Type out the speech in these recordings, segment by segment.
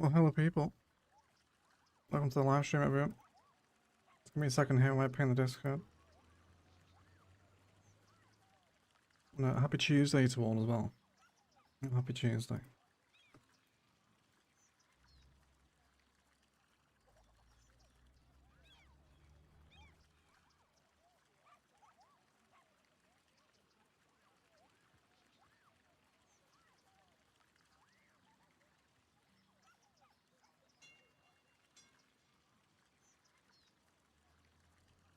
Well, hello people. Welcome to the live stream, everyone. Give me a second here while I ping the Discord. And, happy Tuesday to all as well. Happy Tuesday.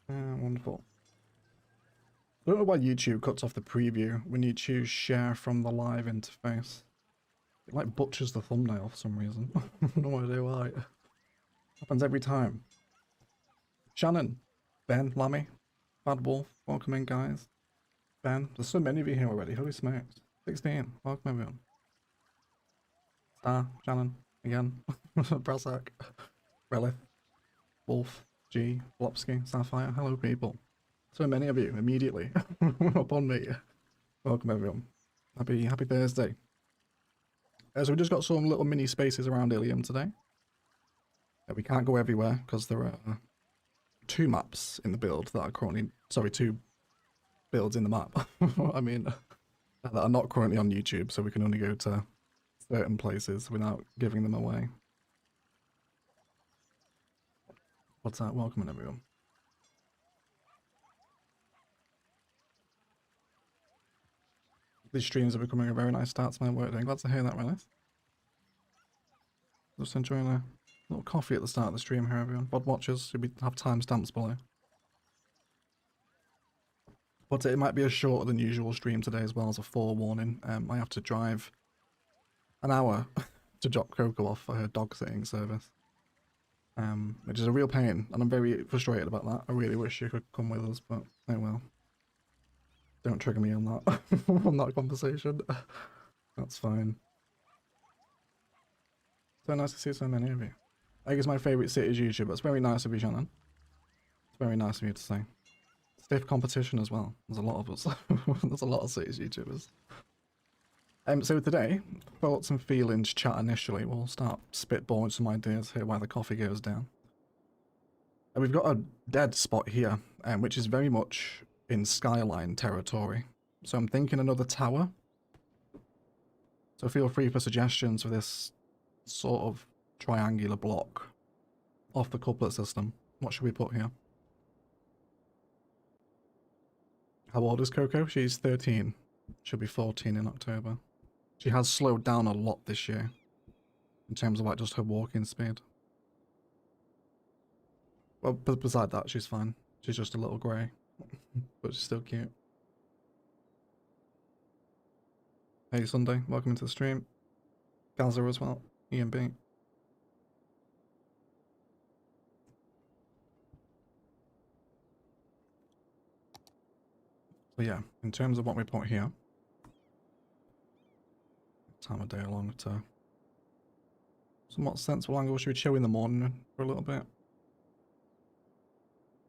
Wonderful. I don't know why YouTube cuts off the preview when you choose share from the live interface. It like butchers the thumbnail for some reason. No idea why. Happens every time. Shannon, Ben, Lammy, Bad Wolf, welcome in guys. Ben, there's so many of you here already. Holy smokes. 16, welcome everyone. Star, Shannon, again. Brasak, Relith, Wolf, G, Blopsky, Sapphire, hello people. So many of you immediately upon me. Welcome everyone. Happy Thursday. So we just got some little mini spaces around Illium today. We can't go everywhere because there are 2 maps in the build that are currently, sorry, 2 builds in the map. I mean, that are not currently on YouTube, so we can only go to certain places without giving them away. What's that? Welcome everyone. These streams are becoming a very nice start to my work day. Glad to hear that, Relish. Just enjoying a little coffee at the start of the stream here, everyone. Bod watchers should have timestamps below. But it might be a shorter than usual stream today as well as a forewarning. I have to drive an hour to drop Coco off for her dog sitting service. Which is a real pain, and I'm very frustrated about that. I really wish you could come with us, but oh well. Don't trigger me on that on that conversation. That's fine. So nice to see so many of you. I think it's my favourite cities YouTuber. It's very nice of you, Shannon. It's very nice of you to say. Stiff competition as well. There's a lot of us. There's a lot of cities YouTubers. So today, thoughts and feelings chat initially. We'll start spitballing some ideas here while the coffee goes down. And we've got a dead spot here, which is very much in skyline territory. So I'm thinking another tower. So feel free for suggestions for this sort of triangular block off the couplet system. What should we put here? How old is Coco? She's 13. She'll be 14 in October. She has slowed down a lot this year in terms of like just her walking speed. Well, beside that, she's fine. She's just a little grey, but she's still cute. Hey Sunday, welcome into the stream. Gaza as well, EMB. So yeah, in terms of what we put here, time of day along to somewhat sensible angle. Should we chill in the morning for a little bit?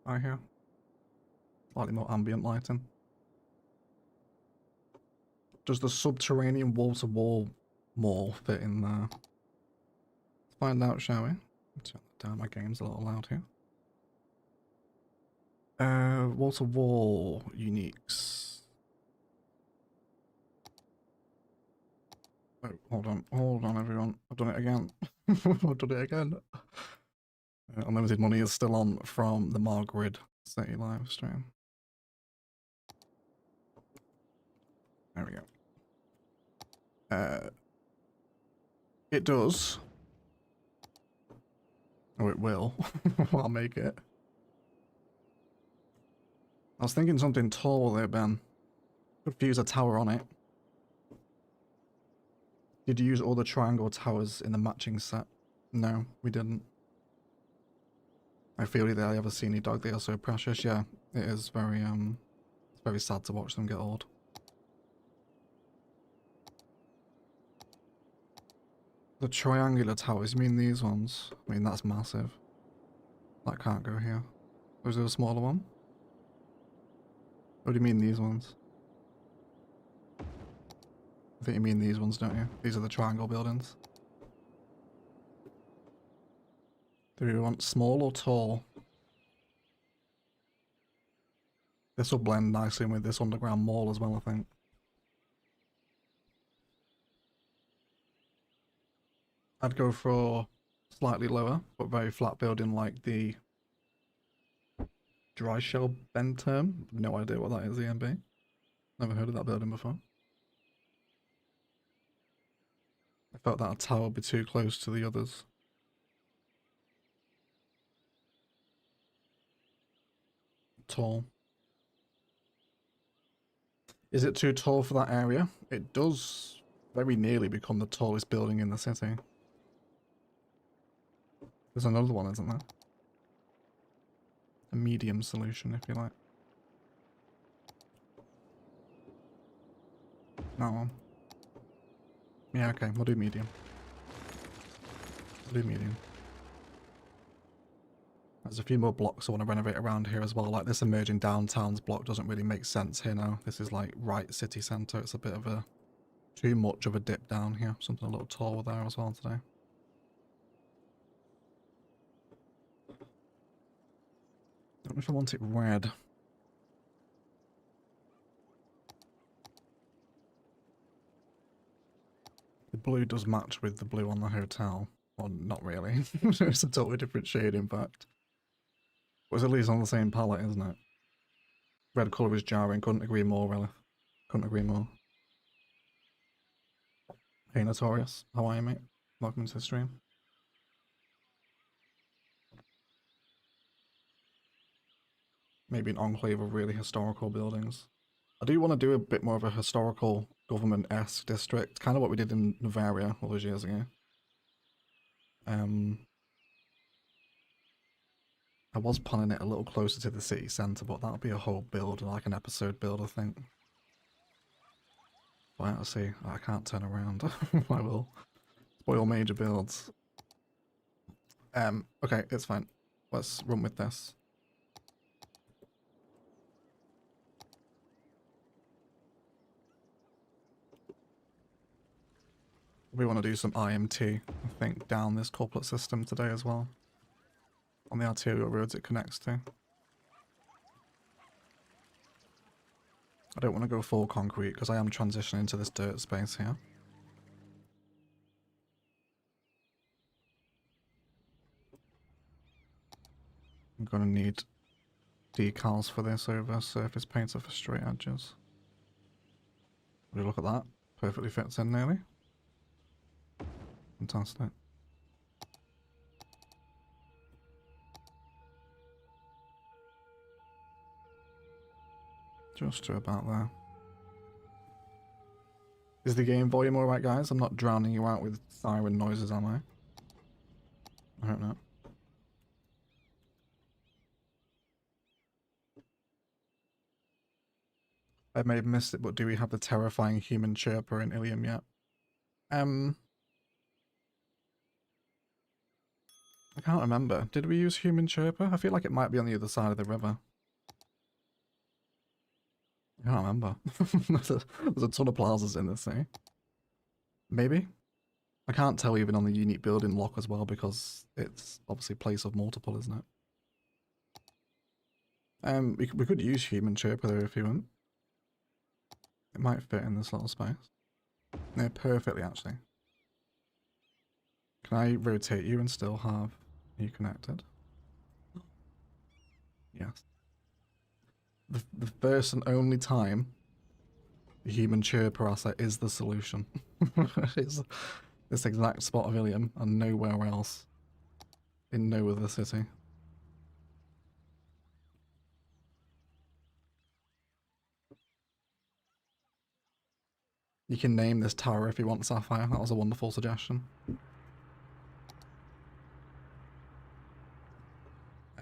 Right here. Slightly more ambient lighting. Does the subterranean wall-to-wall mall fit in there? Let's find out, shall we? Turn that down, my game's a little loud here. Wall-to-wall uniques. Oh, hold on everyone. I've done it again. I've done it again. Unlimited money is still on from the Margrid City live stream. There we go. It does. Oh, it will. I'll make it. I was thinking something tall there, Ben. Could fuse a tower on it. Did you use all the triangle towers in the matching set? No, we didn't. I feel they have a senior dog. They are so precious. Yeah, it is very it's very sad to watch them get old. The triangular towers, you mean these ones? I mean, that's massive. That can't go here. Or is there a smaller one? What do you mean these ones? I think you mean these ones, don't you? These are the triangle buildings. Do we want small or tall? This will blend nicely with this underground mall as well, I think. I'd go for slightly lower, but very flat building like the dry shell bend term. No idea what that is, EMB. Never heard of that building before. I felt that a tower would be too close to the others. Tall. Is it too tall for that area? It does very nearly become the tallest building in the city. There's another one, isn't there? A medium solution, if you like. That one. Yeah, okay, we'll do medium. We'll do medium. There's a few more blocks I want to renovate around here as well. Like this emerging downtowns block doesn't really make sense here now. This is like right city centre. It's a bit of a too much of a dip down here. Something a little taller there as well today. Don't know if I want it red. The blue does match with the blue on the hotel. Well, not really. It's a totally different shade, in fact. But it's at least on the same palette, isn't it? Red colour is jarring. Couldn't agree more, really. Couldn't agree more. Hey, Notorious. How are you, mate? Welcome to the stream. Maybe an enclave of really historical buildings. I do want to do a bit more of a historical government-esque district. Kind of what we did in Bavaria all those years ago. I was planning it a little closer to the city centre, but that'll be a whole build, like an episode build, I think. Well, let's see. I can't turn around. I will spoil major builds. Okay, it's fine. Let's run with this. We want to do some IMT, I think, down this couplet system today as well. On the arterial roads it connects to. I don't want to go full concrete because I am transitioning to this dirt space here. I'm going to need decals for this over surface painter for straight edges. Would you look at that? Perfectly fits in nearly. Fantastic. Just to about there. Is the game volume alright, guys? I'm not drowning you out with siren noises, am I? I don't know. I may have missed it, but do we have the terrifying human chirper in Illium yet? I can't remember. Did we use human chirper? I feel like it might be on the other side of the river. I can't remember. There's a ton of plazas in this thing. Maybe? I can't tell even on the unique building lock as well because it's obviously place of multiple, isn't it? We could use human chirper though if you want. It might fit in this little space. Yeah, perfectly actually. Can I rotate you and still have you connected? Yes. The first and only time the human chirper asset is the solution. It's this exact spot of Illium and nowhere else. In no other city. You can name this tower if you want, Sapphire. That was a wonderful suggestion.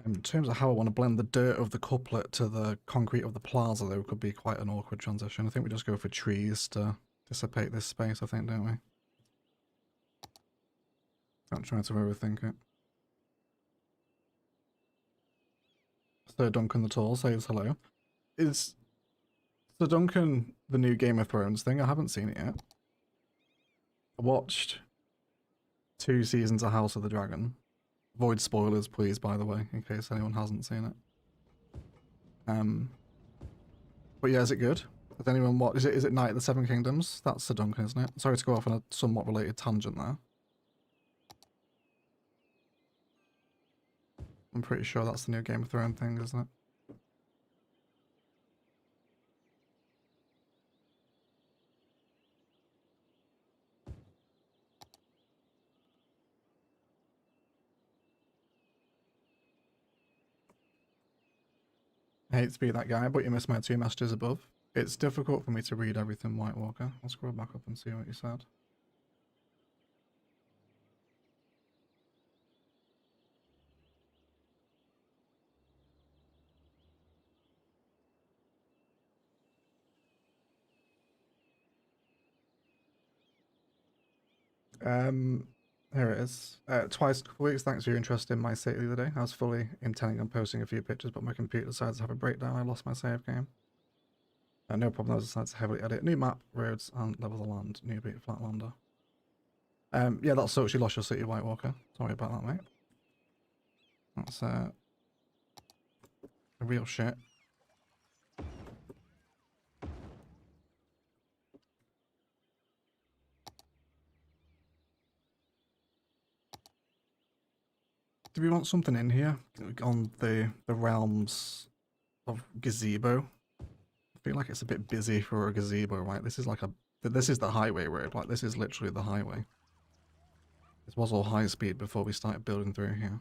In terms of how I want to blend the dirt of the couplet to the concrete of the plaza, though, could be quite an awkward transition. I think we just go for trees to dissipate this space, I think, don't we? Don't try to overthink it. Sir Duncan the Tall says hello. Is Sir Duncan the new Game of Thrones thing? I haven't seen it yet. I watched 2 seasons of House of the Dragon. Avoid spoilers, please, by the way, in case anyone hasn't seen it. But yeah, is it good? Has anyone what? Is it Night of the Seven Kingdoms? That's the Duncan, isn't it? Sorry to go off on a somewhat related tangent there. I'm pretty sure that's the new Game of Thrones thing, isn't it? I hate to be that guy, but you missed my 2 messages above. It's difficult for me to read everything, White Walker. I'll scroll back up and see what you said. Here it is. Twice a weeks, thanks for your interest in my city the other day. I was fully intending on posting a few pictures, but my computer decided to have a breakdown. I lost my save game. No problem, I decided to heavily edit. New map, roads, and level of land. New beat Flatlander. Yeah, that sucks. You lost your city, White Walker. Sorry about that, mate. That's real shit. Do we want something in here on the realms of gazebo? I feel like it's a bit busy for a gazebo, right? This is like this is the highway road. Like this is literally the highway. This was all high speed before we started building through here.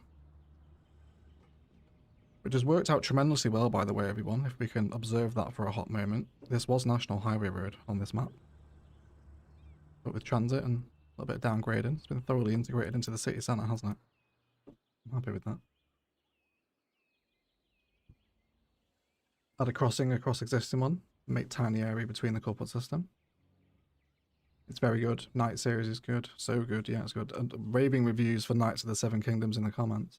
Which has worked out tremendously well, by the way, everyone, if we can observe that for a hot moment. This was National Highway Road on this map. But with transit and a little bit of downgrading, it's been thoroughly integrated into the city centre, hasn't it? I'm happy with that. Add a crossing across existing one. Make tiny area between the coupled system. It's very good. Night series is good. So good, yeah, it's good. And raving reviews for Knights of the Seven Kingdoms in the comments.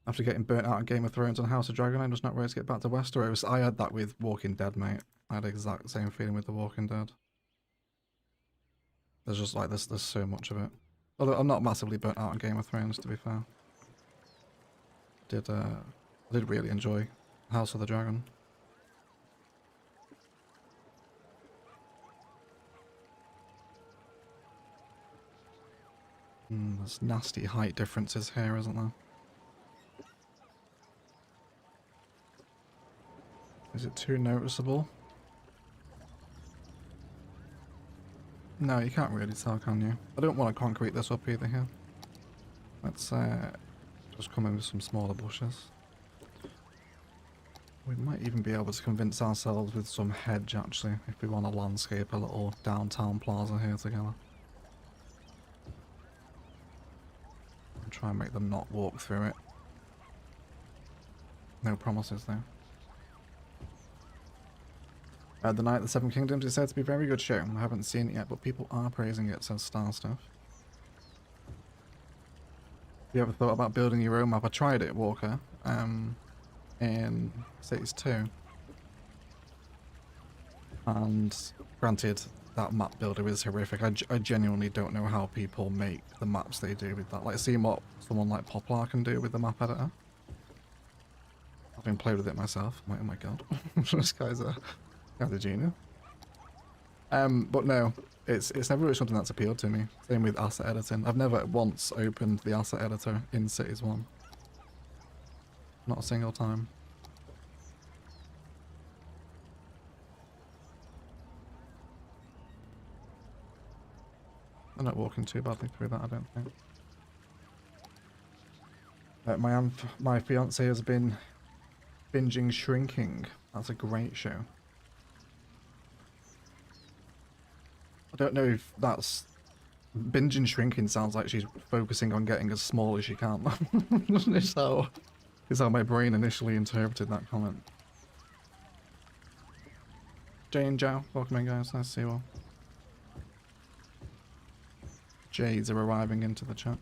After getting burnt out on Game of Thrones and House of Dragon, I'm just not ready to get back to Westeros. I had that with Walking Dead, mate. I had the exact same feeling with The Walking Dead. There's just like there's so much of it. Although I'm not massively burnt out on Game of Thrones, to be fair. I did really enjoy House of the Dragon. There's nasty height differences here, isn't there? Is it too noticeable? No, you can't really tell, can you? I don't want to concrete this up either here. Let's just come in with some smaller bushes. We might even be able to convince ourselves with some hedge, actually, if we want to landscape a little downtown plaza here together. And try and make them not walk through it. No promises, though. The Night of the Seven Kingdoms is said to be a very good show. I haven't seen it yet, but people are praising it, says Star Stuff. Have you ever thought about building your own map? I tried it, Walker, in Cities 2. And granted, that map builder is horrific. I genuinely don't know how people make the maps they do with that. Like, seeing what someone like Poplar can do with the map editor. Having played with it myself, I'm like, oh my god, this guy's a genius. But no, it's never really something that's appealed to me. Same with asset editing. I've never once opened the asset editor in Cities 1. Not a single time. I'm not walking too badly through that, I don't think. My fiance has been binging Shrinking. That's a great show. I don't know if that's... Binging Shrinking sounds like she's focusing on getting as small as she can. is how my brain initially interpreted that comment. Jane Zhao, welcome in guys, nice to see you all. Jades are arriving into the chat.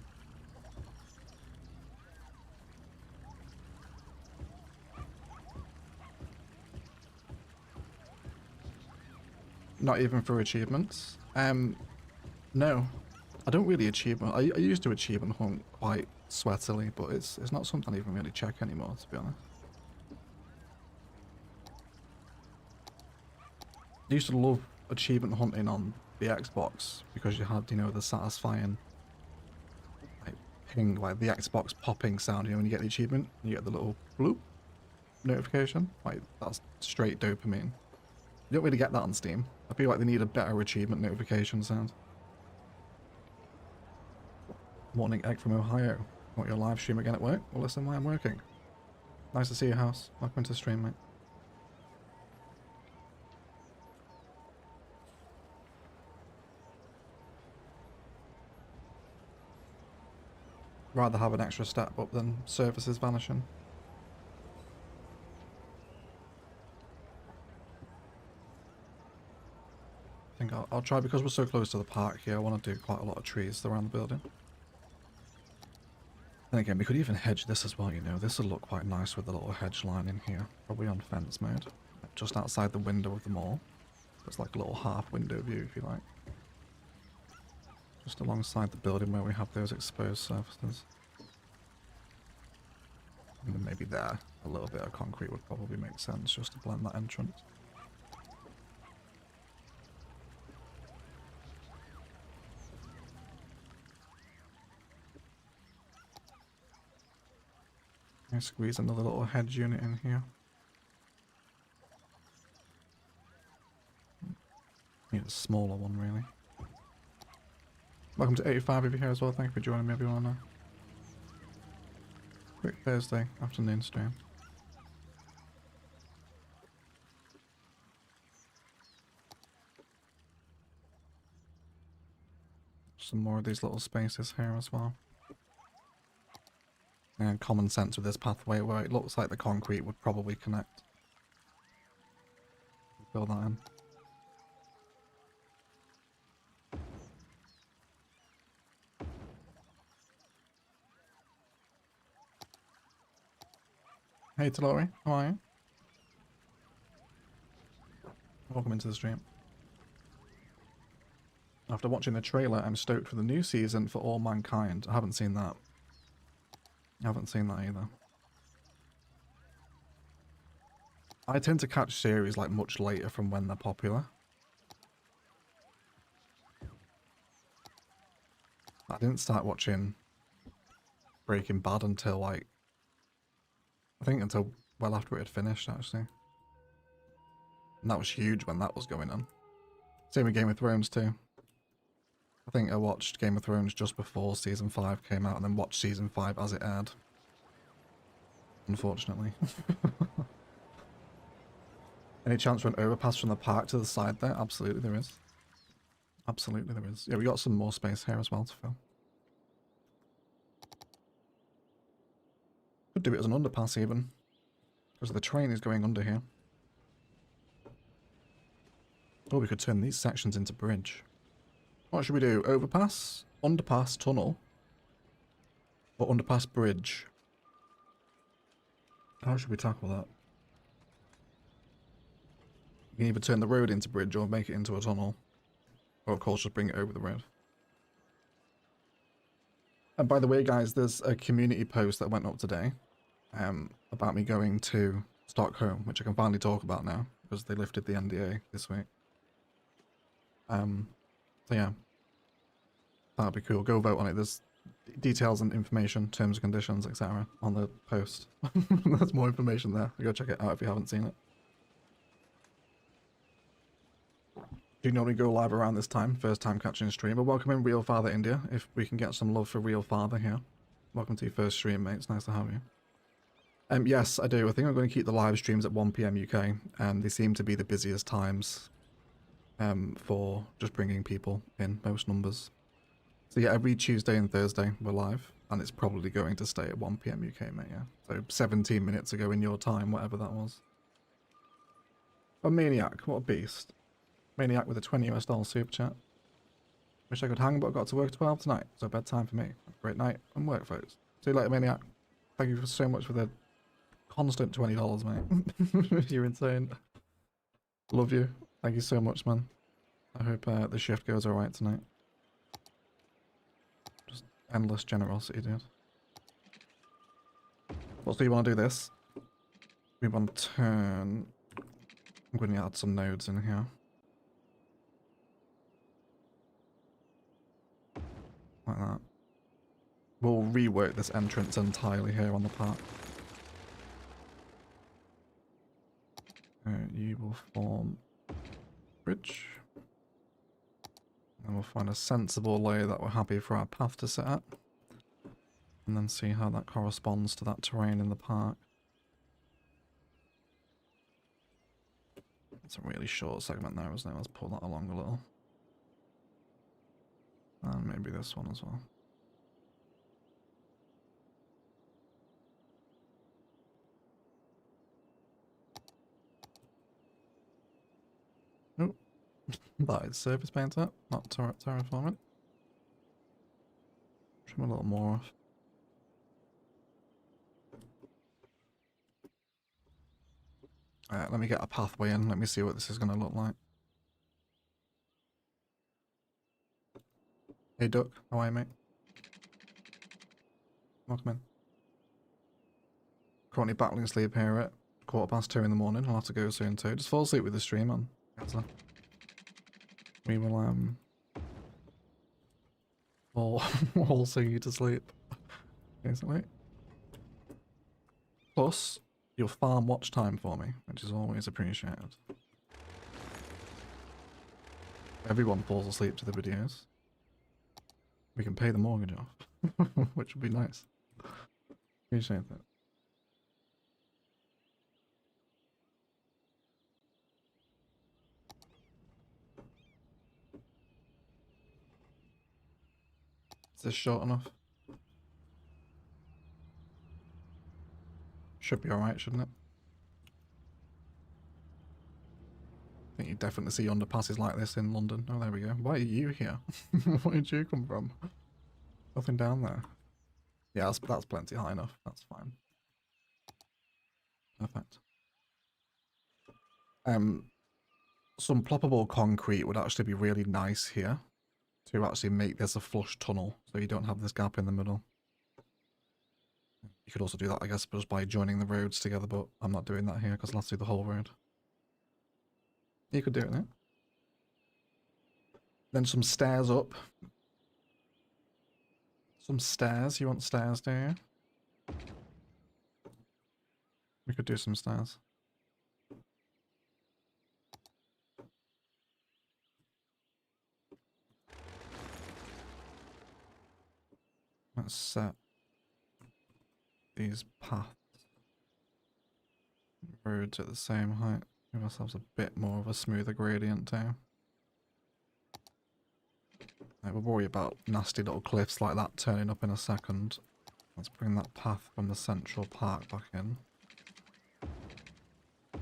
Not even for achievements. No. I don't really achievement. I used to achievement hunt quite sweatily, but it's not something I even really check anymore, to be honest. I used to love achievement hunting on the Xbox because you had, you know, the satisfying like ping, like the Xbox popping sound, you know, when you get the achievement, you get the little bloop notification. Like, that's straight dopamine. You don't really get that on Steam. I feel like they need a better achievement notification sound. Morning, Egg from Ohio. Want your live stream again at work? Well, listen, why I'm working. Nice to see your house. Welcome to the stream, mate. Rather have an extra step up than services vanishing. I think I'll try, because we're so close to the park here, I want to do quite a lot of trees around the building. And again, we could even hedge this as well, you know. This will look quite nice with the little hedge line in here. Probably on fence mode. Just outside the window of the mall. It's like a little half window view, if you like. Just alongside the building where we have those exposed surfaces. And then maybe there, a little bit of concrete would probably make sense just to blend that entrance. I squeeze another little hedge unit in here. Need a smaller one, really. Welcome to 85 if you're here as well. Thank you for joining me, everyone. Quick Thursday afternoon stream. Some more of these little spaces here as well. And common sense with this pathway where it looks like the concrete would probably connect. Fill that in. Hey Talori, how are you? Welcome into the stream. After watching the trailer, I'm stoked for the new season for All Mankind. I haven't seen that. I haven't seen that either. I tend to catch series like much later from when they're popular. I didn't start watching Breaking Bad until like, I think until well after it had finished, actually. And that was huge when that was going on. Same with Game of Thrones too. I think I watched Game of Thrones just before Season 5 came out and then watched Season 5 as it aired. Unfortunately. Any chance for an overpass from the park to the side there? Absolutely there is. Absolutely there is. Yeah, we got some more space here as well to fill. Could do it as an underpass even. Because the train is going under here. Or we could turn these sections into bridge. What should we do? Overpass? Underpass? Tunnel? Or underpass bridge? How should we tackle that? You can either turn the road into bridge or make it into a tunnel. Or of course just bring it over the road. And by the way guys, there's a community post that went up today about me going to Stockholm, which I can finally talk about now because they lifted the NDA this week. So yeah, that'd be cool. Go vote on it. There's details and information, terms and conditions, etc. on the post. There's more information there. Go check it out if you haven't seen it. Do you normally go live around this time? First time catching a stream. But welcome in Real Father India, if we can get some love for Real Father here. Welcome to your first stream, mate. It's nice to have you. Yes, I do. I think I'm going to keep the live streams at 1 PM UK, and they seem to be the busiest times for just bringing people in, most numbers. So yeah, every Tuesday and Thursday we're live, and it's probably going to stay at 1 PM UK, mate, yeah. So 17 minutes ago in your time, whatever that was. A Maniac, what a beast. Maniac with a $20 US super chat. Wish I could hang, but I got to work at 12 tonight, so bedtime for me. Great night and work, folks. See you later, Maniac. Thank you so much for the constant $20, mate. You're insane. Love you. Thank you so much, man. I hope the shift goes alright tonight. Endless generosity, dude. Also, you want to do this? We want to turn... I'm going to add some nodes in here. Like that. We'll rework this entrance entirely here on the park. You will form bridge. And we'll find a sensible layer that we're happy for our path to sit at. And then see how that corresponds to that terrain in the park. It's a really short segment there, isn't it? Let's pull that along a little. And maybe this one as well. Oh, that is surface painter, not terraforming. Trim a little more off. Alright, let me get a pathway in. Let me see what this is going to look like. Hey Duck, how are you, mate? Welcome in. Currently battling sleep here at 2:15 in the morning. I'll have to go soon too. Just fall asleep with the stream on. We will all sing you to sleep. Basically. Plus, you'll farm watch time for me, which is always appreciated. Everyone falls asleep to the videos. We can pay the mortgage off, which would be nice. Appreciate that. Is this short enough? Should be alright, shouldn't it? I think you definitely see underpasses like this in London. Oh, there we go. Why are you here? Where did you come from? Nothing down there. Yeah, that's plenty high enough. That's fine. Perfect. Some ploppable concrete would actually be really nice here to actually make this a flush tunnel, so you don't have this gap in the middle. You could also do that, I guess, just by joining the roads together, but I'm not doing that here because I'll have to do the whole road. You could do it there. Then some stairs up. Some stairs. You want stairs, do you? We could do some stairs. Let's set these paths. Roads at the same height. Give ourselves a bit more of a smoother gradient too. We'll worry about nasty little cliffs like that turning up in a second. Let's bring that path from the central park back in. A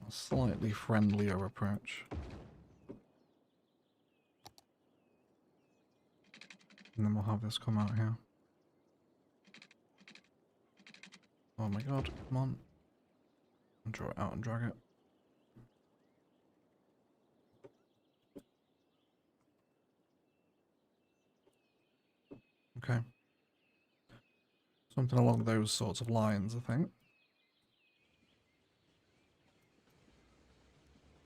slightly friendlier approach. And then we'll have this come out here. Oh my god, come on. And draw it out and drag it. Okay. Something along those sorts of lines, I think.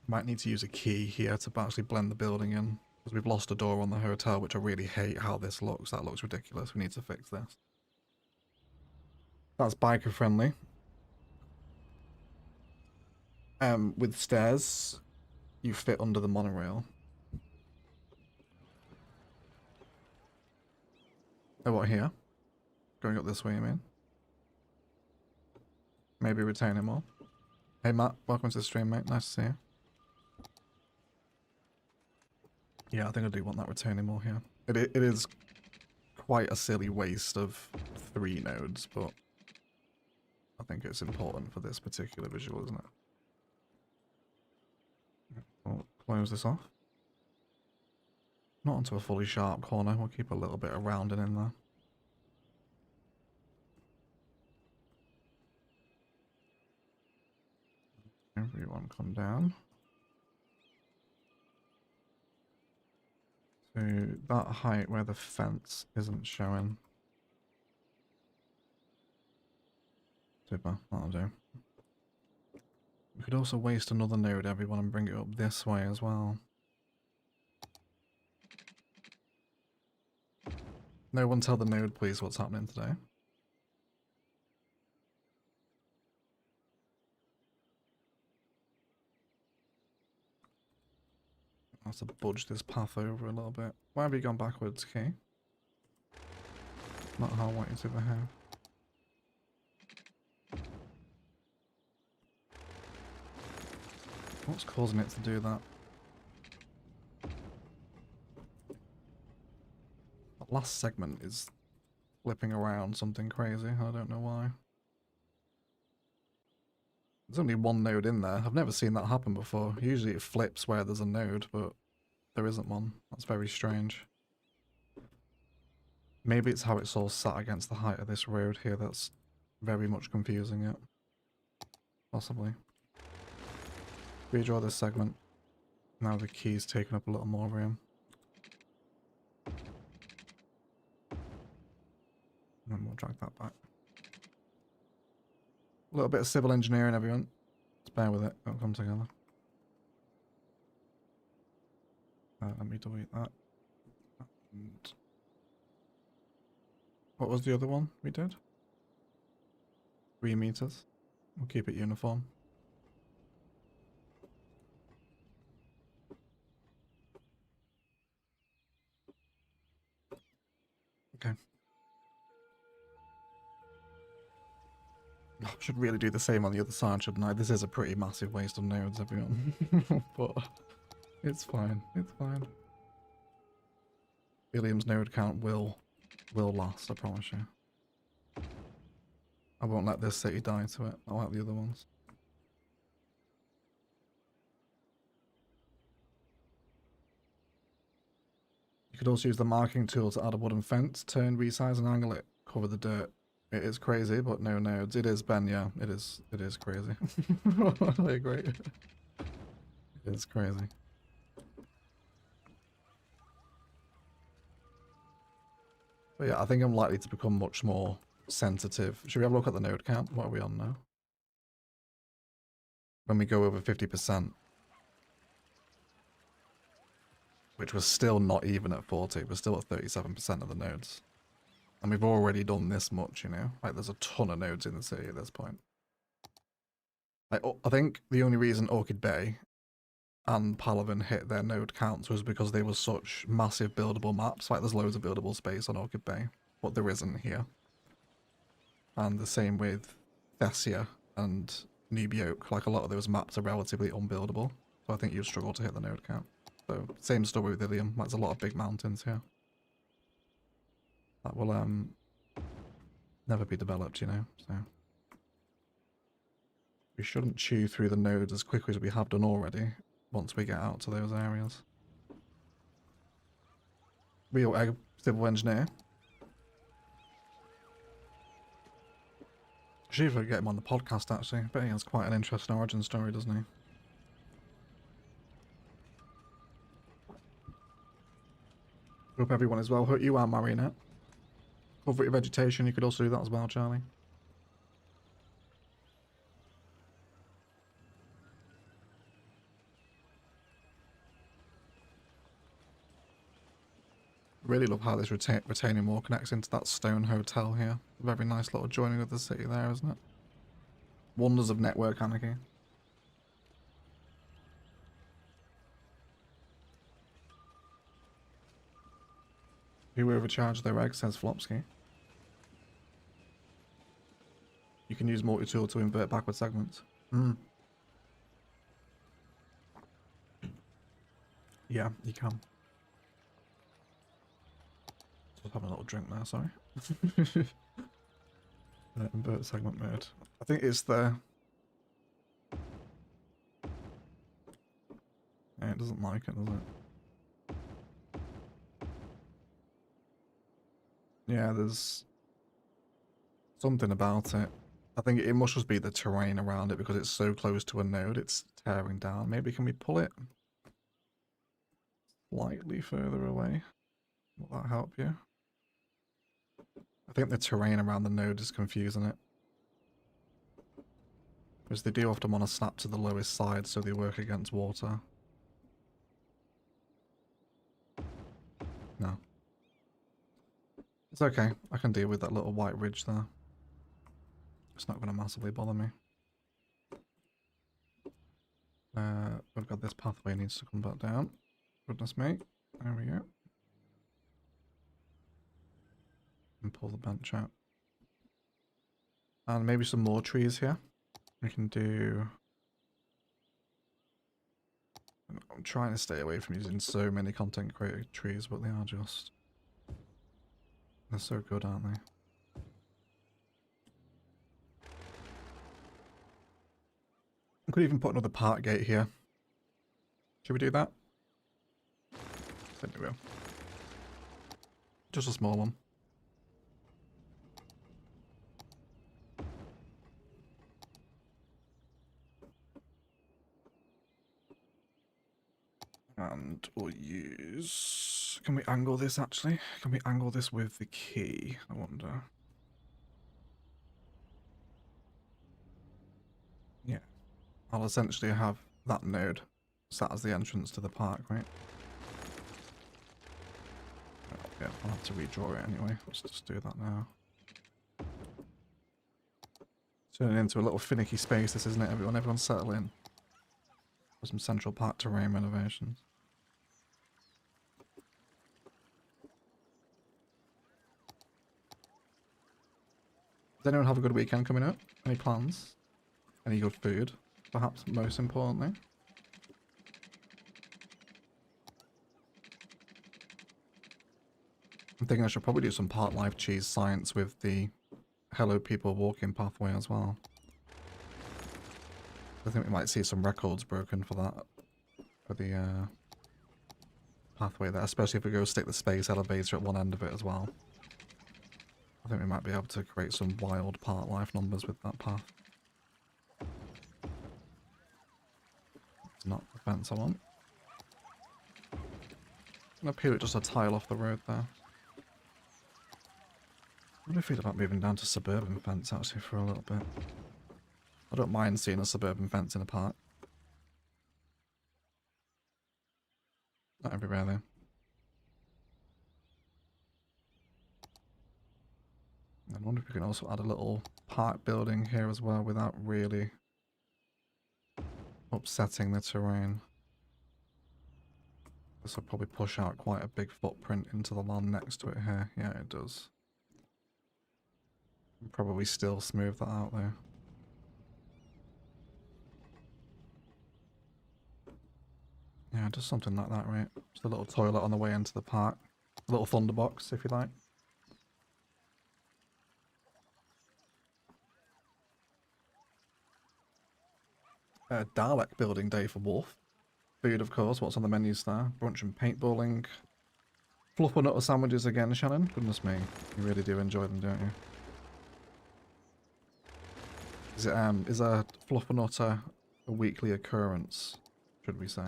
Might need to use a key here to actually blend the building in. Because we've lost a door on the hotel, which I really hate how this looks. That looks ridiculous. We need to fix this. That's biker friendly. With stairs, you fit under the monorail. Oh, what, here? Going up this way, you mean? Maybe retaining more. Hey Matt, welcome to the stream, mate. Nice to see you. Yeah, I think I do want that retaining more here. It is quite a silly waste of 3 nodes, but I think it's important for this particular visual, isn't it? We'll close this off. Not onto a fully sharp corner. We'll keep a little bit of rounding in there. Everyone come down. So that height where the fence isn't showing. Super, that'll do. We could also waste another node, everyone, and bring it up this way as well. No one tell the node, please, what's happening today. I have to budge this path over a little bit. Why have you gone backwards, Key? Not how I want you to behave. What's causing it to do that? That last segment is flipping around something crazy. I don't know why. There's only one node in there. I've never seen that happen before. Usually it flips where there's a node, but there isn't one. That's very strange. Maybe it's how it's all sat against the height of this road here that's very much confusing it. Possibly. Redraw this segment. Now the key's taking up a little more room. And then we'll drag that back. A little bit of civil engineering, everyone. Just bear with it. It'll come together. Let me delete that. And what was the other one we did? 3 meters. We'll keep it uniform. Okay. I should really do the same on the other side, shouldn't I? This is a pretty massive waste of nodes, everyone. But it's fine. It's fine. Illium's node count will last, I promise you. I won't let this city die to it. I'll let the other ones. You could also use the marking tool to add a wooden fence, turn, resize and angle it, cover the dirt. It is crazy, but no nodes. It is, Ben, yeah. It is crazy. I agree. It is crazy. But yeah, I think I'm likely to become much more sensitive. Should we have a look at the node count? What are we on now? When we go over 50%. Which was still not even at 40. We're still at 37% of the nodes. And we've already done this much, you know? Like, there's a ton of nodes in the city at this point. Like, I think the only reason Orchid Bay and Palaven hit their node counts was because they were such massive buildable maps. Like, there's loads of buildable space on Orchid Bay, but there isn't here. And the same with Thessia and Nubia Oak. Like, a lot of those maps are relatively unbuildable. So I think you'd struggle to hit the node count. So, same story with Illium. Like, there's a lot of big mountains here that will never be developed, you know, so we shouldn't chew through the nodes as quickly as we have done already once we get out to those areas. Real egg civil engineer. Should even get him on the podcast actually. But he has quite an interesting origin story, doesn't he? Hope everyone is well. Hope you are, Marionette. Cover your vegetation, you could also do that as well, Charlie. Really love how this retaining wall connects into that stone hotel here. Very nice little joining of the city there, isn't it? Wonders of network anarchy. Who overcharged their eggs, says Flopsky. You can use multi-tool to invert backward segments. Yeah, you can. Just having a little drink there, sorry. Invert segment mode. I think it's the... Yeah, it doesn't like it, does it? Yeah, there's something about it. I think it must just be the terrain around it because it's so close to a node, it's tearing down. Maybe can we pull it? slightly further away. Will that help you? I think the terrain around the node is confusing it. Because they do often want to snap to the lowest side so they work against water. No. It's okay. I can deal with that little white ridge there. It's not going to massively bother me. We've got this pathway needs to come back down. Goodness me. There we go. And pull the bench out. And maybe some more trees here. We can do... I'm trying to stay away from using so many content creator trees, but they are just... They're so good, aren't they? I could even put another park gate here. Should we do that? I think we will. Just a small one. And we'll use... Can we angle this actually? Can we angle this with the key? I wonder. Yeah. I'll essentially have that node sat as the entrance to the park, right? Oh, yeah, I'll have to redraw it anyway. Let's just do that now. Turning into a little finicky space, this isn't it, everyone? Everyone settle in. For some Central Park terrain renovations. Does anyone have a good weekend coming up? Any plans? Any good food? Perhaps most importantly. I'm thinking I should probably do some part life cheese science with the Hello People walking pathway as well. I think we might see some records broken for that. For the pathway there, especially if we go stick the space elevator at one end of it as well. I think we might be able to create some wild part life numbers with that path. It's not the fence I want. I'm gonna peel it just a tile off the road there. What do I feel about moving down to suburban fence actually for a little bit? I don't mind seeing a suburban fence in a park. Not everywhere though. I wonder if we can also add a little park building here as well without really upsetting the terrain. This will probably push out quite a big footprint into the land next to it here. Yeah, it does. Probably still smooth that out though. Yeah, just something like that, right? Just a little toilet on the way into the park. A little thunderbox, if you like. Dalek building day for Wolf. Food, of course. What's on the menus there? Brunch and paintballing. Fluffernutter sandwiches again, Shannon. Goodness me. You really do enjoy them, don't you? Is a Fluffernutter a weekly occurrence, should we say?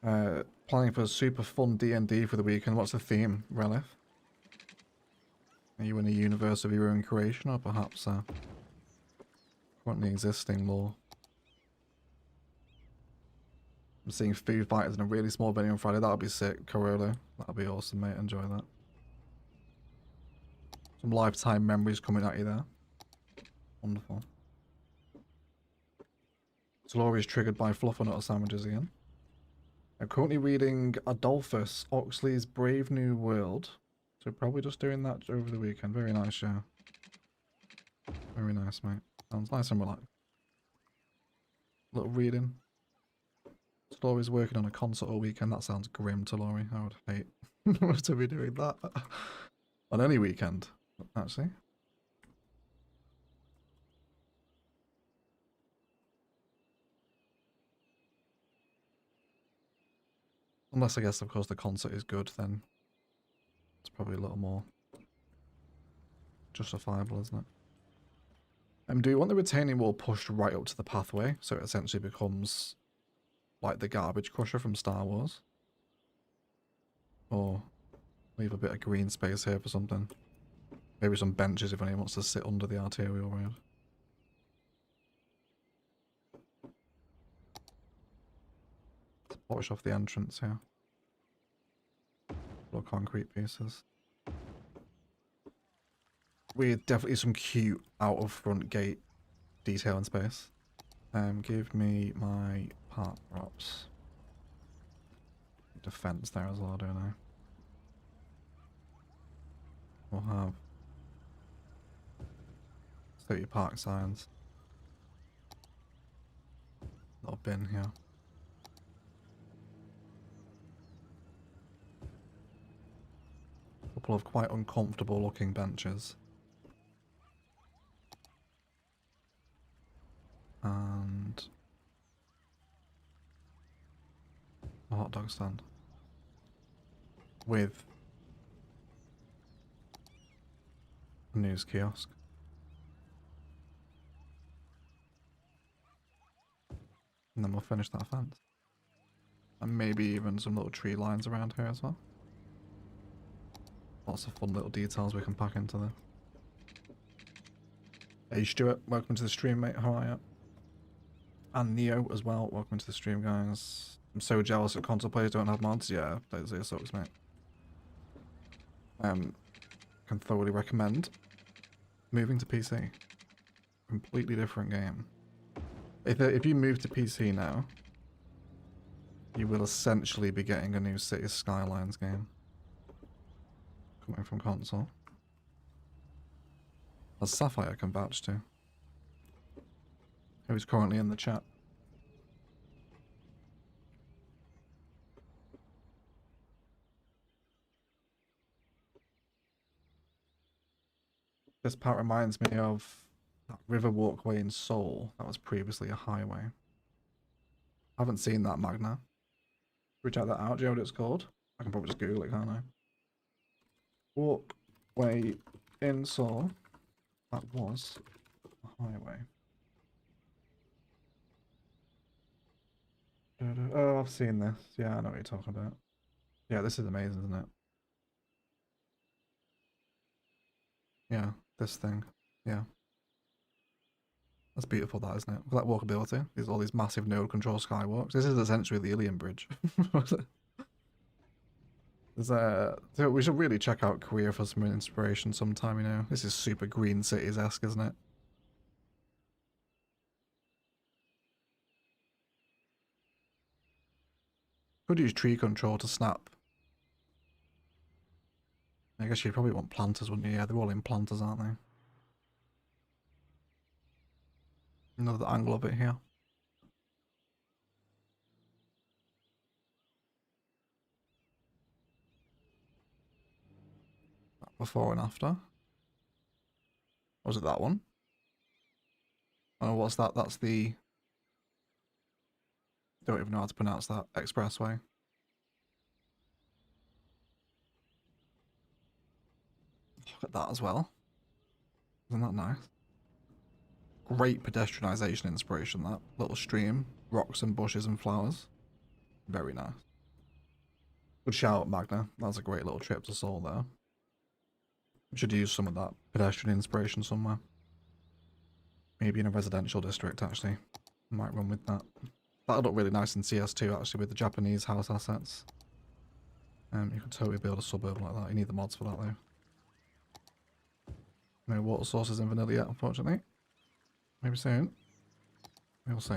Planning for a super fun D&D for the weekend. What's the theme, Relif? Are you in a universe of your own creation, or perhaps currently existing lore? I'm seeing food fighters in a really small venue on Friday. That'll be sick, Corolla. That'll be awesome, mate. Enjoy that. Some lifetime memories coming at you there. Wonderful. Glory is triggered by Fluffernutter sandwiches again. I'm currently reading Adolphus Huxley's Brave New World. So probably just doing that over the weekend. Very nice, yeah. Very nice, mate. Sounds nice and relaxed. Little reading. Laurie's working on a concert all weekend. That sounds grim to Laurie. I would hate to be doing that. On any weekend, actually. Unless I guess, of course, the concert is good, then it's probably a little more justifiable, isn't it? Do you want the retaining wall pushed right up to the pathway, so it essentially becomes like the garbage crusher from Star Wars. Or leave a bit of green space here for something. Maybe some benches if anyone wants to sit under the arterial road. Let's polish off the entrance here. Little concrete pieces. With definitely some cute out of front gate detail and space. Give me my park props. Defense there as well, don't I? We'll have city park signs. Little bin here. Couple of quite uncomfortable looking benches. And a hot dog stand. With a news kiosk. And then we'll finish that fence. And maybe even some little tree lines around here as well. Lots of fun little details we can pack into there. Hey Stuart, welcome to the stream, mate. How are you? And Neo as well, welcome to the stream, guys. I'm so jealous that console players don't have mods. Yeah, that sucks, mate. Can thoroughly recommend moving to PC. Completely different game. If you move to PC now, you will essentially be getting a new Cities Skylines game. Coming from console. As Sapphire can vouch to. Who's currently in the chat. This part reminds me of that river walkway in Seoul that was previously a highway. I haven't seen that, Magna. Should we check that out? Do you know what it's called? I can probably just Google it, can't I? Walkway in Seoul. That was a highway. Oh, I've seen this. Yeah, I know what you're talking about. Yeah, this is amazing, isn't it? Yeah, this thing. Yeah. That's beautiful, that, isn't it? Look at that walkability. There's all these massive node control skywalks. This is essentially the Illium bridge. So we should really check out Korea for some inspiration sometime, you know. This is super Green Cities-esque, isn't it? Could use tree control to snap. I guess you'd probably want planters, wouldn't you? Yeah, they're all in planters, aren't they? Another angle of it here. Before and after. Was it that one? Oh, what's that? That's the... Don't even know how to pronounce that. Expressway. Look at that as well. Isn't that nice? Great pedestrianisation inspiration, that. Little stream. Rocks and bushes and flowers. Very nice. Good shout, Magna. That's a great little trip to Seoul there. We should use some of that pedestrian inspiration somewhere. Maybe in a residential district, actually. Might run with that. That'll look really nice in CS2, actually, with the Japanese house assets. You could totally build a suburb like that. You need the mods for that, though. No water sources in vanilla yet, unfortunately. Maybe soon. We'll see.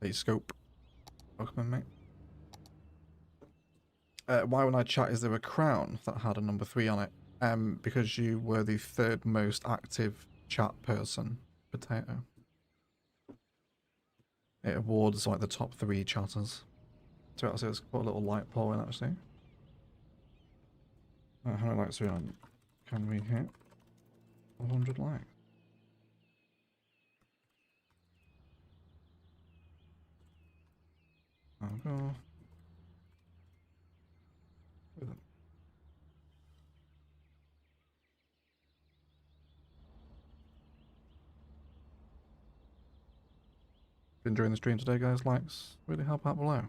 Hey, Scope. Welcome in, mate. Why when I chat is there a crown that had a number 3 on it? Because you were the 3rd most active chat person. Potato. It awards like the top 3 chatters. So it's got a little light pole in, actually. How many likes are we on? Can we hit 100 likes? I'll go. enjoying the stream today, guys. Likes really help out below.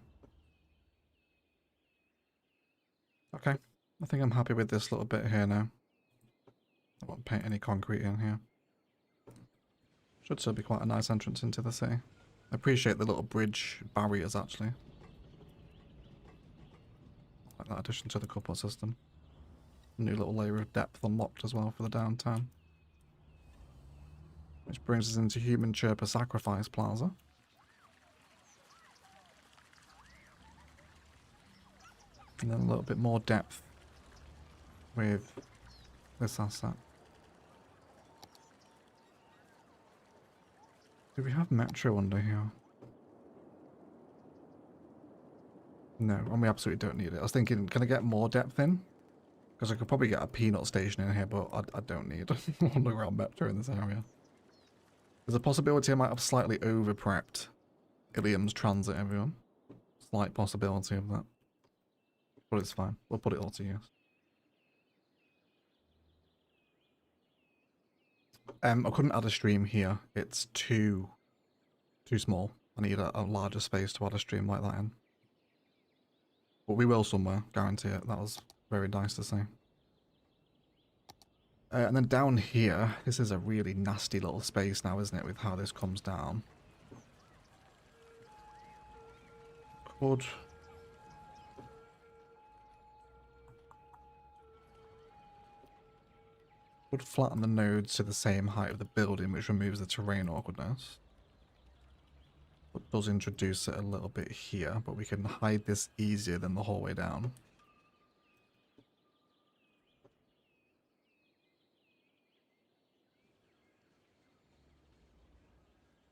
Okay, I think I'm happy with this little bit here now. I won't paint any concrete in here. Should still be quite a nice entrance into the city. I appreciate the little bridge barriers actually. Like that addition to the couple system. New little layer of depth unlocked as well for the downtown. Which brings us into Human Chirper Sacrifice Plaza. And then a little bit more depth with this asset. Do we have Metro under here? No, and we absolutely don't need it. I was thinking, can I get more depth in? Because I could probably get a peanut station in here, but I don't need underground Metro in this area. There's a possibility I might have slightly over-prepped Illium's transit, everyone. Slight possibility of that. But it's fine. We'll put it all to use. I couldn't add a stream here. It's too small. I need a larger space to add a stream like that in. But we will somewhere, guarantee it. That was very nice to see. And then down here, this is a really nasty little space now, isn't it, with how this comes down. Could flatten the nodes to the same height of the building, which removes the terrain awkwardness. But does introduce it a little bit here, but we can hide this easier than the whole way down.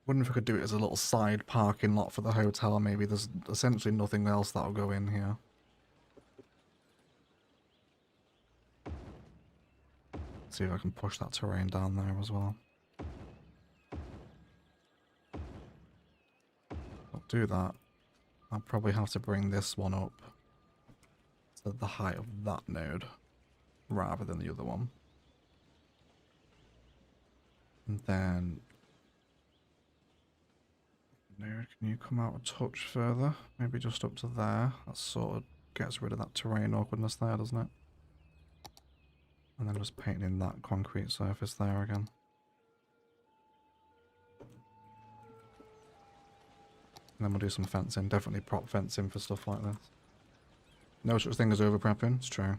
Wonder if we could do it as a little side parking lot for the hotel, maybe. There's essentially nothing else that'll go in here. See if I can push that terrain down there as well. I'll do that. I'll probably have to bring this one up to the height of that node rather than the other one. And then node, can you come out a touch further? Maybe just up to there. That sort of gets rid of that terrain awkwardness there, doesn't it? And then just painting in that concrete surface there again. And then we'll do some fencing. Definitely prop fencing for stuff like this. No such thing as over prepping, it's true.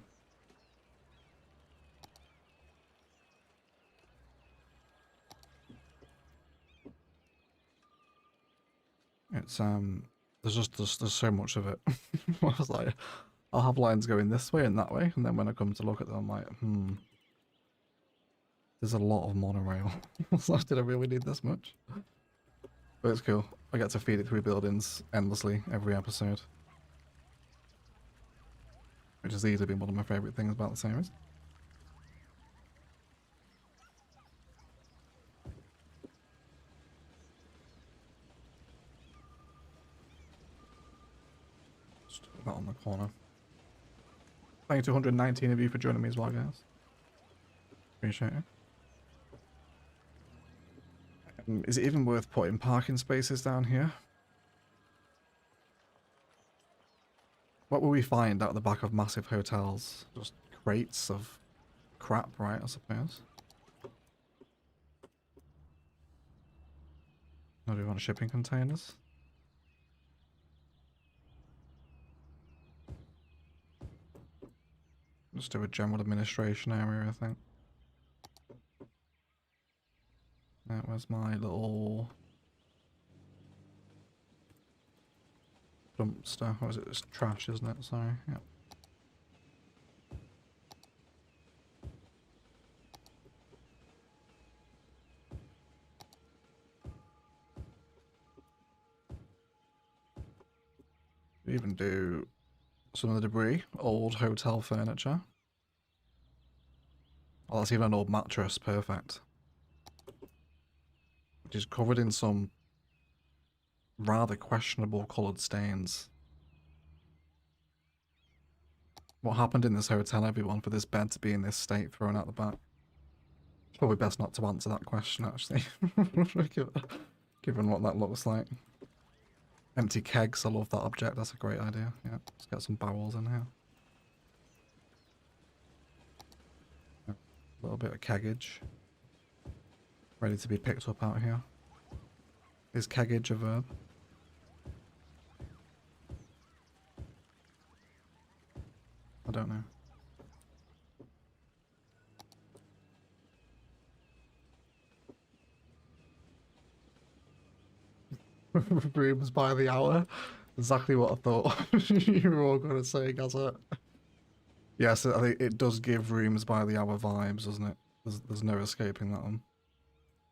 It's there's so much of it. I was like, I'll have lines going this way and that way, and then when I come to look at them, I'm like, there's a lot of monorail. So did I really need this much? But it's cool. I get to feed it through buildings endlessly every episode. Which has easily been one of my favourite things about the series. Just put that on the corner. Thank you to 119 of you for joining me as well, guys. Appreciate it. Is it even worth putting parking spaces down here? What will we find out the back of massive hotels? Just crates of crap, right, I suppose? Or do we want shipping containers? Just do a general administration area, I think. Where's my little dumpster? Or is it? It's trash, isn't it? Sorry. Yep. We even do some of the debris, old hotel furniture. Oh, that's even an old mattress. Perfect. Which is covered in some rather questionable coloured stains. What happened in this hotel, everyone, for this bed to be in this state thrown out the back? It's probably best not to answer that question, actually, given what that looks like. Empty kegs, I love that object, that's a great idea. Yeah, let's get some barrels in here. A little bit of keggage. Ready to be picked up out here. Is keggage a verb? I don't know. Rooms by the hour. Exactly what I thought you were all going to say, Gazette. Yes, I think it does give rooms by the hour vibes, doesn't it? There's no escaping that one,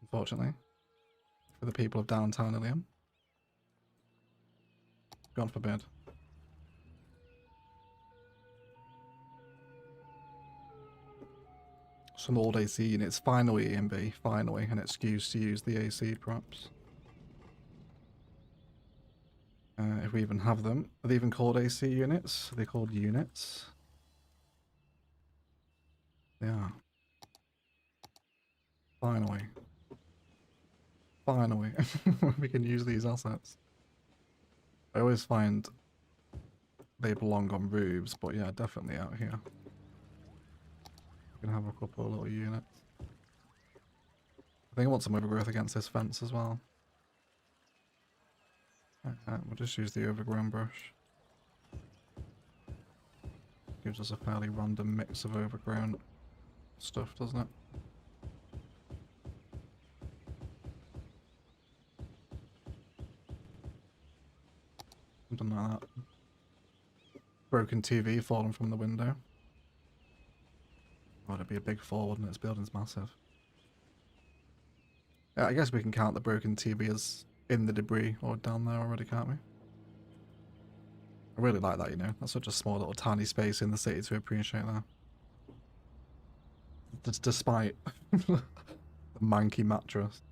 unfortunately. For the people of downtown Illium. God forbid. Some old AC units. Finally, EMB. Finally, an excuse to use the AC, perhaps. If we even have them. Are they even called AC units? Are they called units? Yeah. Finally. Finally. We can use these assets. I always find they belong on roofs, but yeah, definitely out here. We can have a couple of little units. I think I want some overgrowth against this fence as well. Okay, we'll just use the overgrown brush. Gives us a fairly random mix of overgrown stuff, doesn't it? Something like that. Broken TV falling from the window. Oh, it'd be a big fall, wouldn't it? This building's massive. Yeah, I guess we can count the broken TV as in the debris or down there already, can't we? I really like that, you know. That's such a small little tiny space in the city to appreciate that. Despite the manky mattress.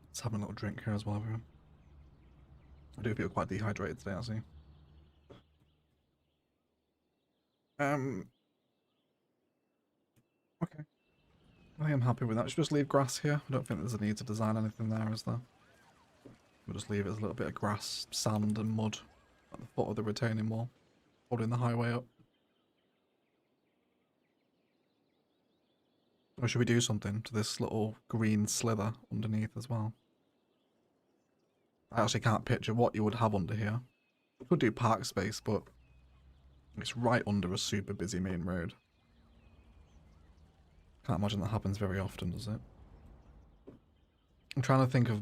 Let's have a little drink here as well, everyone. I do feel quite dehydrated today, actually. Okay. I am happy with that. Should we just leave grass here? I don't think there's a need to design anything there, is there? We'll just leave it as a little bit of grass, sand and mud at the foot of the retaining wall, holding the highway up. Or should we do something to this little green slither underneath as well? I actually can't picture what you would have under here. Could do park space, but it's right under a super busy main road. Can't imagine that happens very often, does it? I'm trying to think of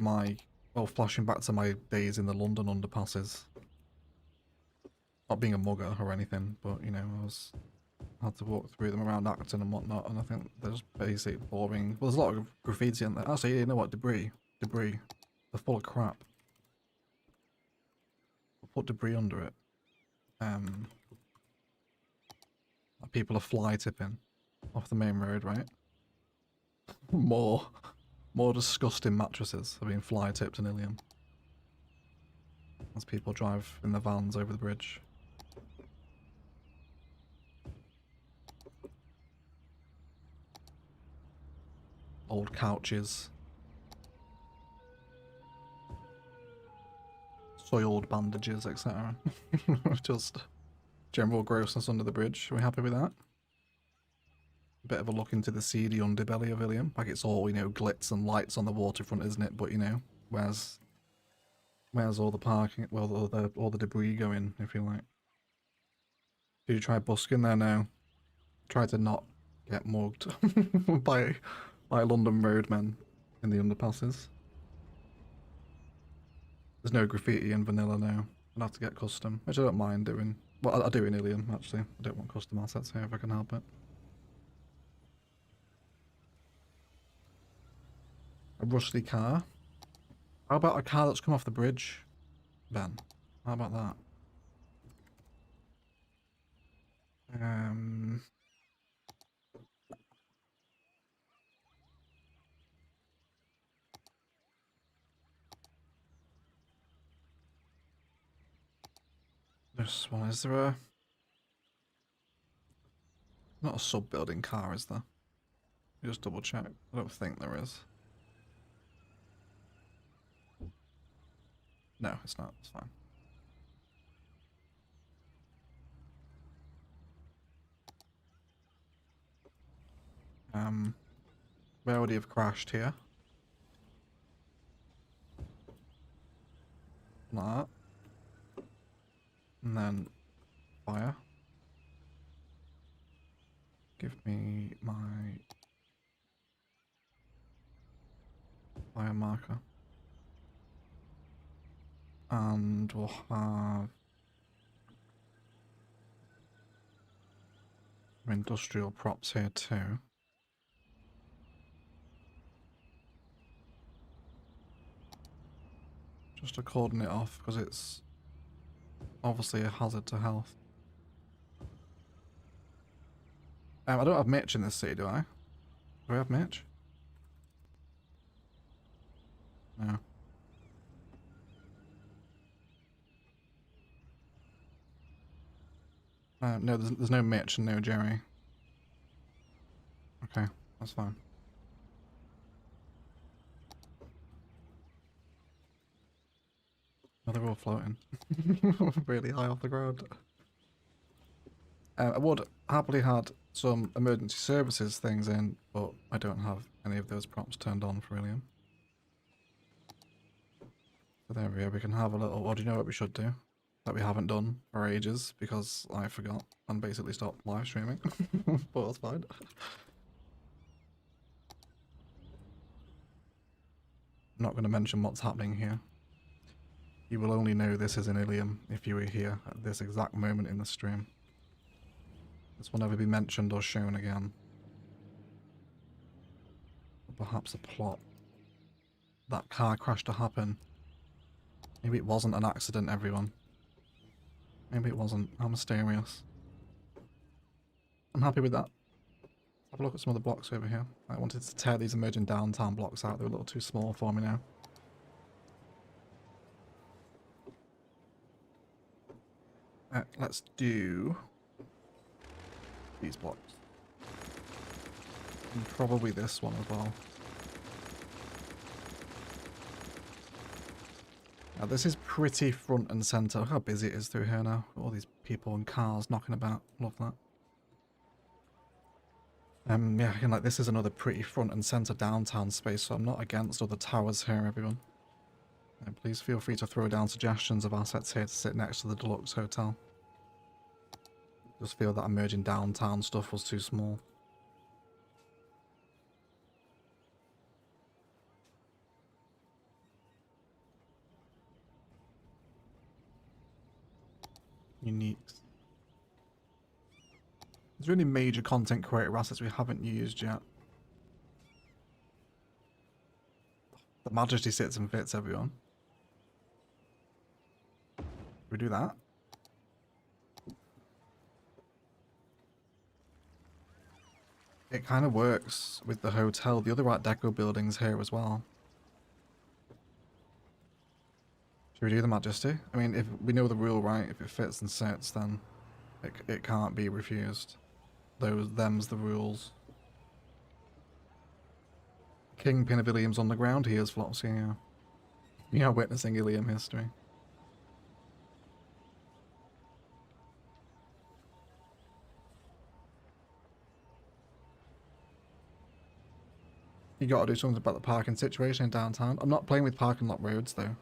flashing back to my days in the London underpasses. Not being a mugger or anything, but, you know, had to walk through them around Acton and whatnot, and I think they're just basic, boring. Well, there's a lot of graffiti in there. Actually, you know what? Debris. They're full of crap. We'll put debris under it. People are fly tipping off the main road, right? More disgusting mattresses are being fly tipped in Illium as people drive in their vans over the bridge. Old couches. Soiled bandages, etc. Just general grossness under the bridge. Are we happy with that? A bit of a look into the seedy underbelly of Illium. Like it's all, you know, glitz and lights on the waterfront, isn't it? But, you know, where's all the parking? Well, all the debris going, if you like. Did you try busking there now? Try to not get mugged by London roadmen in the underpasses. There's no graffiti in vanilla now. I'll have to get custom, which I don't mind doing. Well, I do in Illium, actually. I don't want custom assets here if I can help it. A rusty car. How about a car that's come off the bridge, Ben? How about that? This one, is there a... Not a sub-building car, is there? Just double check. I don't think there is. No, it's not. It's fine. Where would he have crashed here? Like that. And then fire. Give me my fire marker. And we'll have industrial props here too. Just to cordon it off because it's obviously a hazard to health. I don't have Mitch in this city, do I? Do I have Mitch? No. No, there's no Mitch and no Jerry. Okay, that's fine. Oh, they're all floating. Really high off the ground. I would happily had some emergency services things in, but I don't have any of those prompts turned on for Illium. So there we go, we can have a little, do you know what we should do? That we haven't done for ages because I forgot and basically stopped live streaming. But that's fine. I'm not going to mention what's happening here. You will only know this is in Illium if you were here at this exact moment in the stream. This will never be mentioned or shown again. Perhaps a plot. That car crash to happen. Maybe it wasn't an accident, everyone. Maybe it wasn't. How mysterious. I'm happy with that. Have a look at some of the blocks over here. I wanted to tear these emerging downtown blocks out. They're a little too small for me now. Let's do these blocks. And probably this one as well. Now this is pretty front and centre. Look how busy it is through here now. All these people and cars knocking about. Love that. Yeah, again, like this is another pretty front and centre downtown space, so I'm not against other towers here, everyone. Please feel free to throw down suggestions of assets here to sit next to the Deluxe Hotel. Just feel that emerging downtown stuff was too small. Uniques. Is there any major content creator assets we haven't used yet? The Majesty sits and fits, everyone. We do that. It kind of works with the hotel. The other Art Deco buildings here as well. Should we do the Majesty? I mean, if we know the rule, right? If it fits and sits, then it can't be refused. Them's the rules. Kingpin of Illium's on the ground. He is Flopsy, yeah. We are witnessing Illium history. You gotta do something about the parking situation in downtown. I'm not playing with parking lot roads though.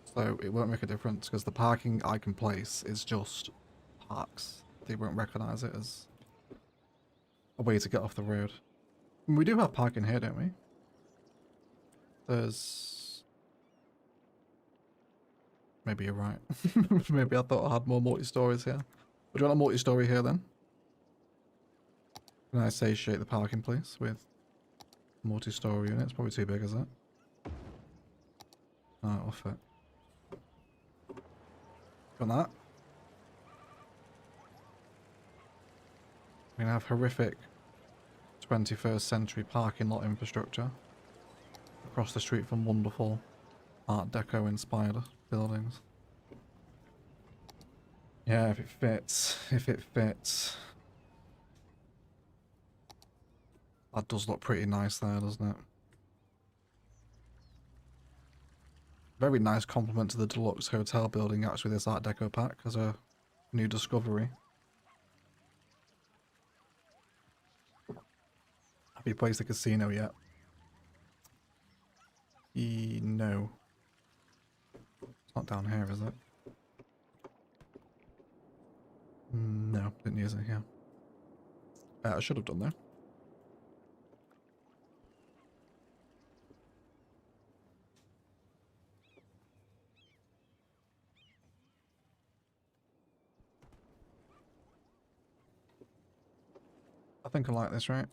So it won't make a difference because the parking I can place is just parks. They won't recognise it as a way to get off the road. And we do have parking here, don't we? There's... Maybe you're right. Maybe I thought I had more multi-stories here. Would you want a multi-story here then? Can I satiate the parking place with multi-story units? Probably too big, is it? No, it'll fit. Got that. We're gonna have horrific 21st century parking lot infrastructure across the street from wonderful Art Deco inspired buildings. Yeah, if it fits. If it fits. That does look pretty nice there, doesn't it? Very nice compliment to the deluxe hotel building, actually, this Art Deco pack as a new discovery. Have you played the casino yet? No. It's not down here, is it? No, didn't use it here. I should have done though. I think I like this, right?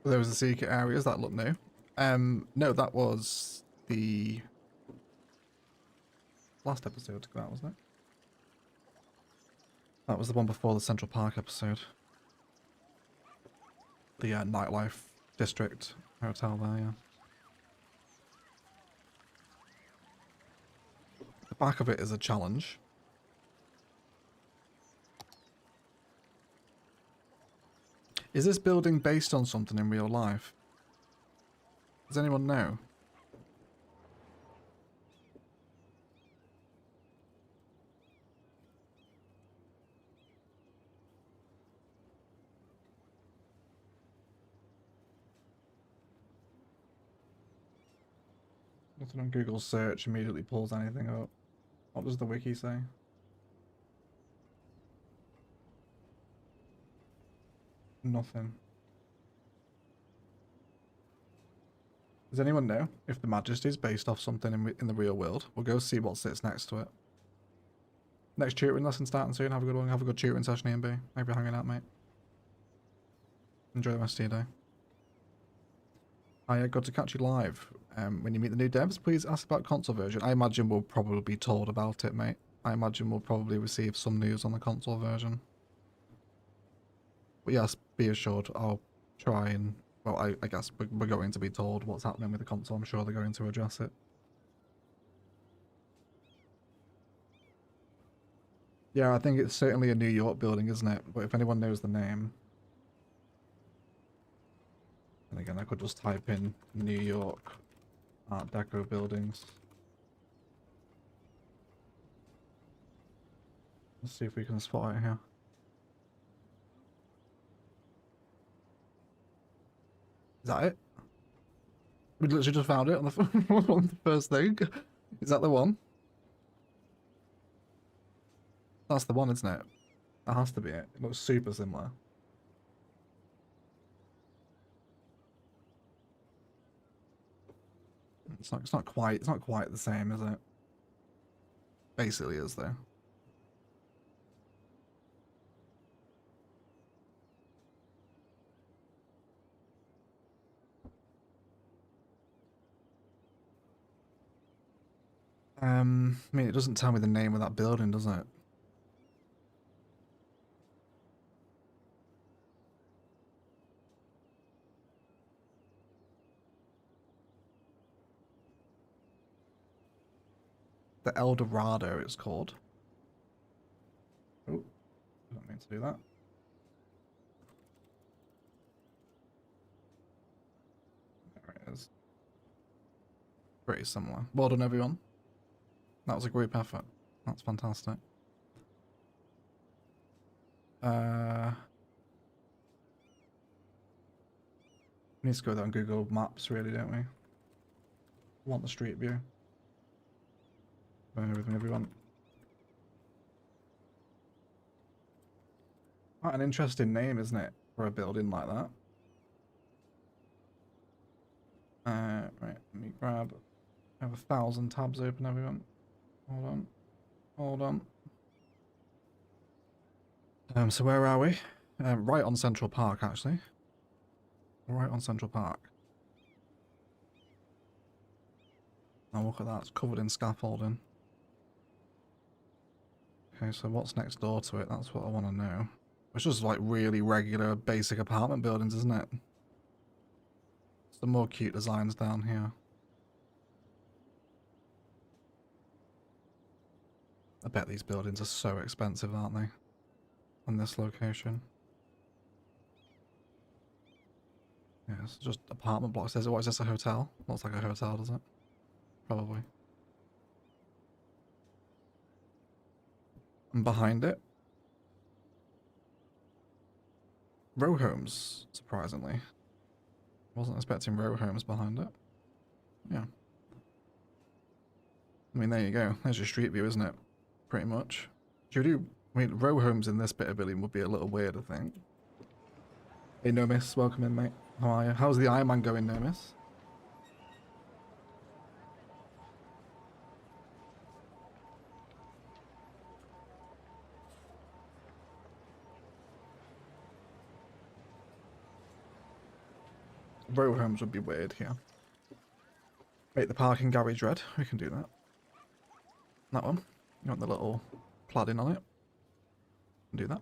There was the secret areas that look new. No, that was the last episode to go out, wasn't it? That was the one before the Central Park episode. The nightlife district hotel there, yeah. The back of it is a challenge. Is this building based on something in real life? Does anyone know? Nothing on Google search immediately pulls anything up. What does the wiki say? Nothing. Does anyone know if the Majesty is based off something in the real world? We'll go see what sits next to it. Next tutoring lesson starting soon. Have a good one. Have a good tutoring session, Ian B. Hope you're hanging out, mate. Enjoy the rest of your day. I got to catch you live. When you meet the new devs, please ask about console version. I imagine we'll probably be told about it, mate. I imagine we'll probably receive some news on the console version. But yes, be assured, I'll try and... Well, I guess we're going to be told what's happening with the console. I'm sure they're going to address it. Yeah, I think it's certainly a New York building, isn't it? But if anyone knows the name... And again, I could just type in New York Art Deco buildings. Let's see if we can spot it here. Is that it? We literally just found it on the, on the first thing. Is that the one? That's the one, isn't it? That has to be it. It looks super similar. It's not quite the same, is it? Basically is though. I mean, it doesn't tell me the name of that building, does it? The El Dorado, it's called. Oh, I don't mean to do that. There it is. Pretty similar. Well done, everyone. That was a group effort. That's fantastic. We need to go there on Google Maps, really, don't we? Want the street view. Bear with me, everyone. Quite an interesting name, isn't it, for a building like that? Right, let me grab... I have 1,000 tabs open, everyone. Hold on. Hold on. So where are we? Right on Central Park, actually. Right on Central Park. Now look at that, it's covered in scaffolding. Okay, so what's next door to it? That's what I want to know. It's just like really regular, basic apartment buildings, isn't it? Some more cute designs down here. I bet these buildings are so expensive, aren't they? On this location. Yeah, it's just apartment blocks. What is this, a hotel? Looks like a hotel, does it? Probably. And behind it, row homes, surprisingly. Wasn't expecting row homes behind it. Yeah. I mean, there you go. There's your street view, isn't it? Pretty much. Do you do... I mean, row homes in this bit of Illium would be a little weird, I think. Hey, Nomis. Welcome in, mate. How are you? How's the Iron Man going, Nomis? Row homes would be weird here. Make the parking garage red. We can do that. That one. You want the little cladding on it? Do that.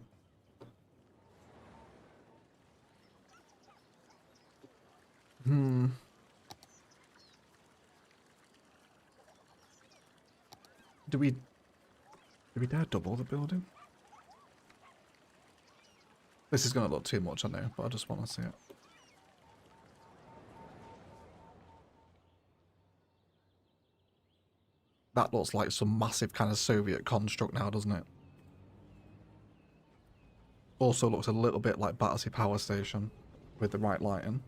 Do we dare double the building? This is going to look too much, I know, but I just want to see it. That looks like some massive kind of Soviet construct now, doesn't it? Also looks a little bit like Battersea Power Station with the right lighting.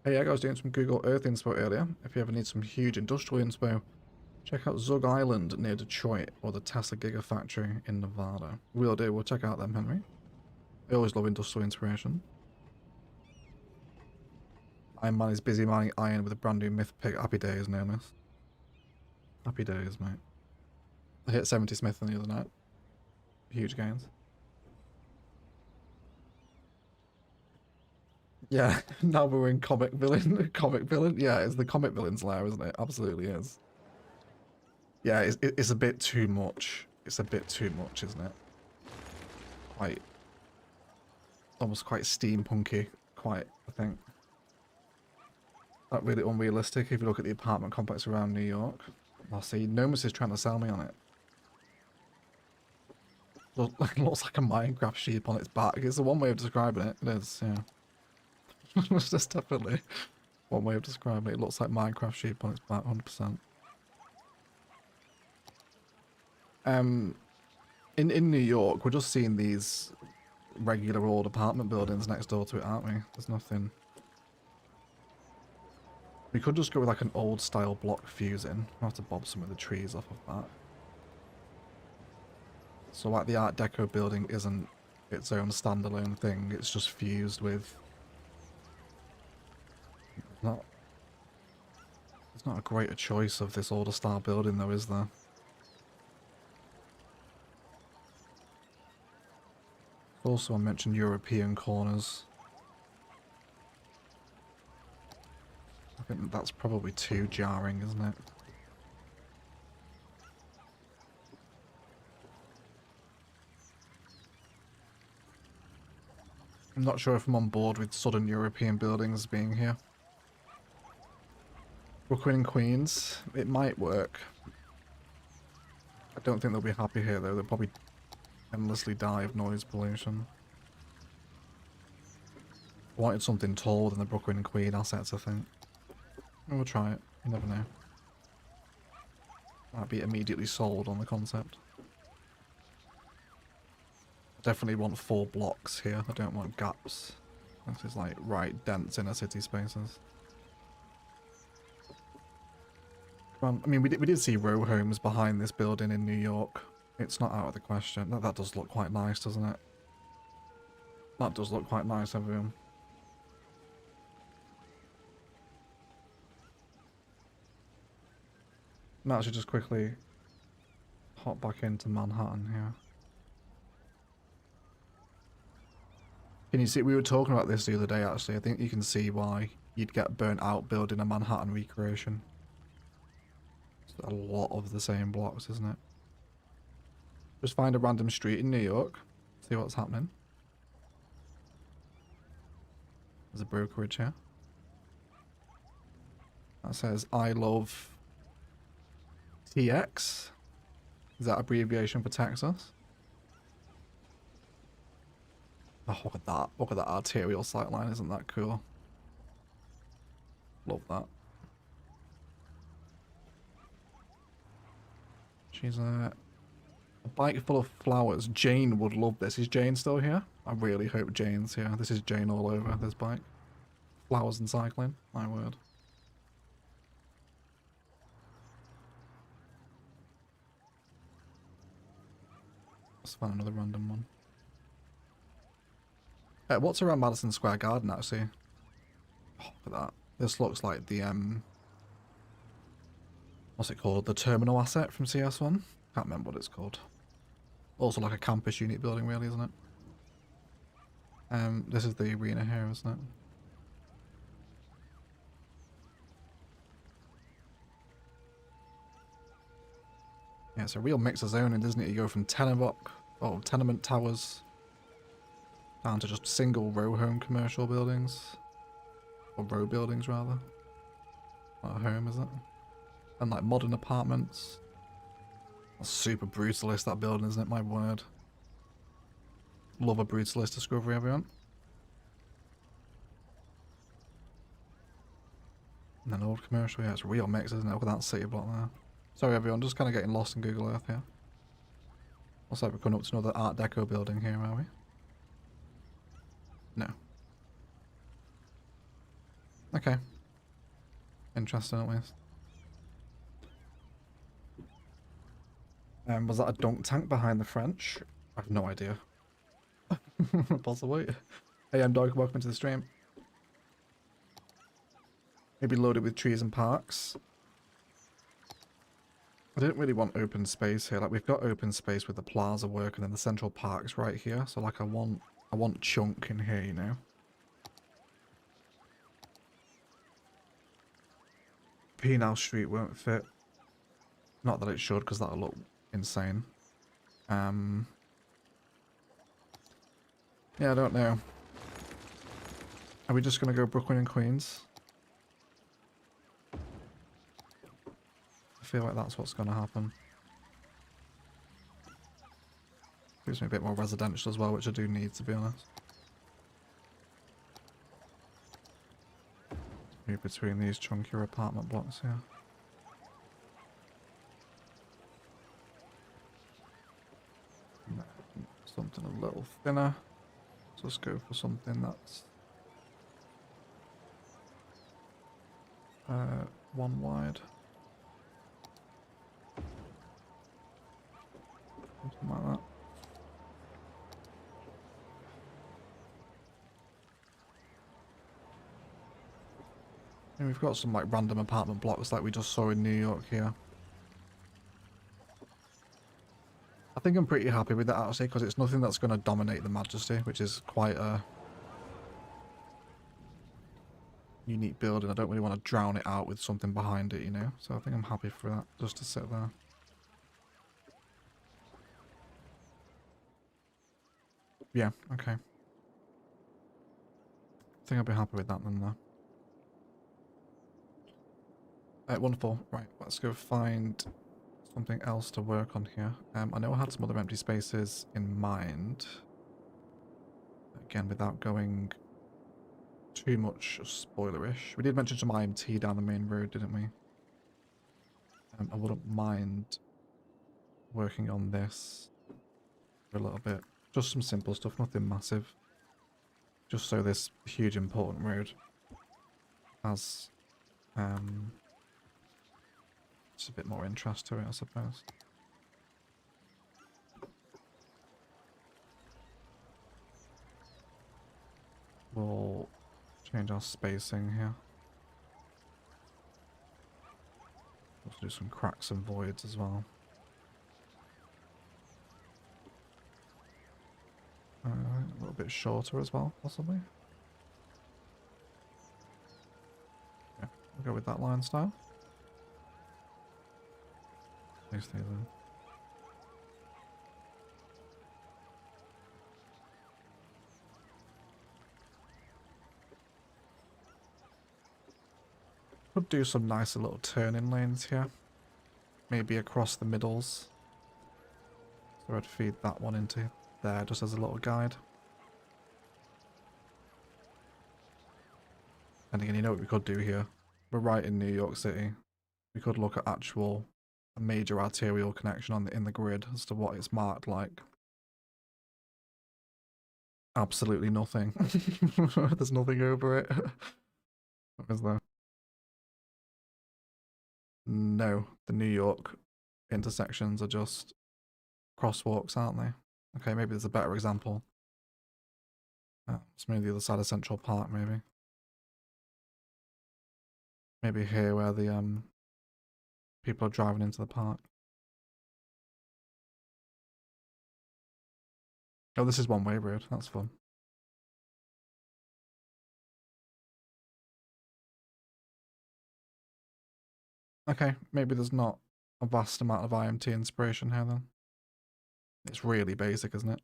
Hey, I was doing some Google Earth inspo earlier. If you ever need some huge industrial inspo, check out Zug Island near Detroit or the Tesla Gigafactory in Nevada. We'll do. We'll check out them, Henry. I always love industrial inspiration. Iron Man is busy mining iron with a brand new myth pick. Happy days, Nameless. Happy days, mate. I hit 70 Smith the other night. Huge gains. Yeah, now we're in comic villain. Comic villain? Yeah, it's the comic villain's lair, isn't it? Absolutely is. Yeah, it's a bit too much. It's a bit too much, isn't it? Quite... almost quite steampunky. Quite, I think. Not really unrealistic if you look at the apartment complex around New York. I see. Nomus is trying to sell me on it. Looks like a Minecraft sheep on its back. It's the one way of describing it. It is, yeah. It's just definitely one way of describing it. It looks like Minecraft sheep on its back, 100%. In New York, we're just seeing these regular old apartment buildings next door to it, aren't we? There's nothing. We could just go with like an old style block fusing. I'll have to bob some of the trees off of that. So like the Art Deco building isn't its own standalone thing, it's just fused with... It's not a greater choice of this older style building though, is there? Also I mentioned European corners. I think that's probably too jarring, isn't it? I'm not sure if I'm on board with Southern European buildings being here. Brooklyn and Queens, it might work. I don't think they'll be happy here though, they'll probably endlessly die of noise pollution. I wanted something taller than the Brooklyn and Queen assets, I think. We'll try it, you never know. Might be immediately sold on the concept. Definitely want 4 blocks here, I don't want gaps. This is like right dense inner city spaces. Well, I mean, we did see row homes behind this building in New York. It's not out of the question. That does look quite nice, doesn't it? That does look quite nice, everyone. Now I should just quickly hop back into Manhattan here. Can you see, we were talking about this the other day actually, I think you can see why you'd get burnt out building a Manhattan recreation. It's a lot of the same blocks, isn't it? Just find a random street in New York. See what's happening. There's a brokerage here. That says, I love TX. Is that abbreviation for Texas? Oh, look at that. Look at that arterial sightline. Isn't that cool? Love that. She's a bike full of flowers. Jane would love this. Is Jane still here? I really hope Jane's here. This is Jane all over this bike. Flowers and cycling. My word. Let's find another random one. What's around Madison Square Garden, actually? Oh, look at that. This looks like the, what's it called? The terminal asset from CS1? Can't remember what it's called. Also like a campus unit building, really, isn't it? This is the arena here, isn't it? Yeah, it's a real mix of zoning, isn't it? You go from tenement towers down to just single row home commercial buildings. Or row buildings, rather. Not a home, is it? And like modern apartments. That's super brutalist, that building, isn't it? My word. Love a brutalist discovery, everyone. And then old commercial, yeah, it's a real mix, isn't it? Look at that city block there. Sorry everyone, just kind of getting lost in Google Earth here. Looks like we're coming up to another Art Deco building here, are we? No. Okay. Interesting at least. Was that a dunk tank behind the French? I have no idea. Possibly. Hey, I'm Dog, welcome to the stream. Maybe loaded with trees and parks. I didn't really want open space here. Like, we've got open space with the plaza work and then the central park's right here. So like I want chunk in here, you know. Penal Street won't fit. Not that it should, because that'll look insane. Yeah, I don't know. Are we just gonna go Brooklyn and Queens? I feel like that's what's gonna happen. Gives me a bit more residential as well, which I do need, to be honest. Move between these chunkier apartment blocks here. Something a little thinner. So let's go for something that's one wide. Something like that. And we've got some like random apartment blocks like we just saw in New York here. I think I'm pretty happy with that actually, because it's nothing that's going to dominate the Majesty, which is quite a unique building. I don't really want to drown it out with something behind it, you know? So I think I'm happy for that, just to sit there. Yeah, okay. I think I'll be happy with that then, though. Wonderful. Right, let's go find something else to work on here. I know I had some other empty spaces in mind. Again, without going too much spoilerish. We did mention some IMT down the main road, didn't we? I wouldn't mind working on this for a little bit. Just some simple stuff, nothing massive. Just so this huge important road has just a bit more interest to it, I suppose. We'll change our spacing here. Also do some cracks and voids as well. A little bit shorter as well, possibly. Yeah, we'll go with that line style. These things in. Could do some nicer little turning lanes here. Maybe across the middles. So I'd feed that one into there just as a little guide. And again, you know what we could do here? We're right in New York City. We could look at actual a major arterial connection on in the grid as to what it's marked like. Absolutely nothing. There's nothing over it. What is there? No, the New York intersections are just crosswalks, aren't they? Okay, maybe there's a better example. It's maybe the other side of Central Park, maybe. Maybe here where the people are driving into the park. Oh, this is one-way road. That's fun. Okay, maybe there's not a vast amount of IMT inspiration here then. It's really basic, isn't it?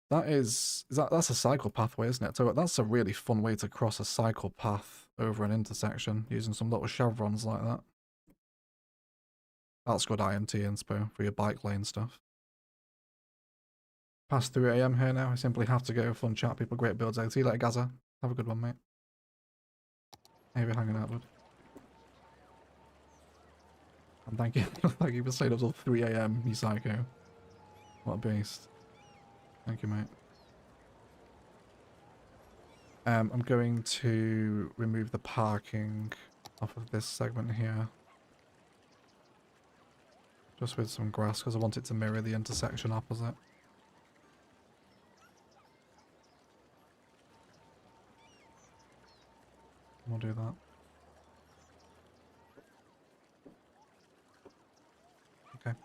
That's a cycle pathway, isn't it? So that's a really fun way to cross a cycle path over an intersection using some little chevrons like that. That's good IMT inspo for your bike lane stuff. Past 3 AM here now. I simply have to go. Fun chat, people. Great builds. See you later, Gaza. Have a good one, mate. Hey, we're hanging out, bud. And thank you, thank you for staying up till 3 AM, you psycho. What a beast. Thank you, mate. I'm going to remove the parking off of this segment here. Just with some grass, because I want it to mirror the intersection opposite. We'll do that. Okay.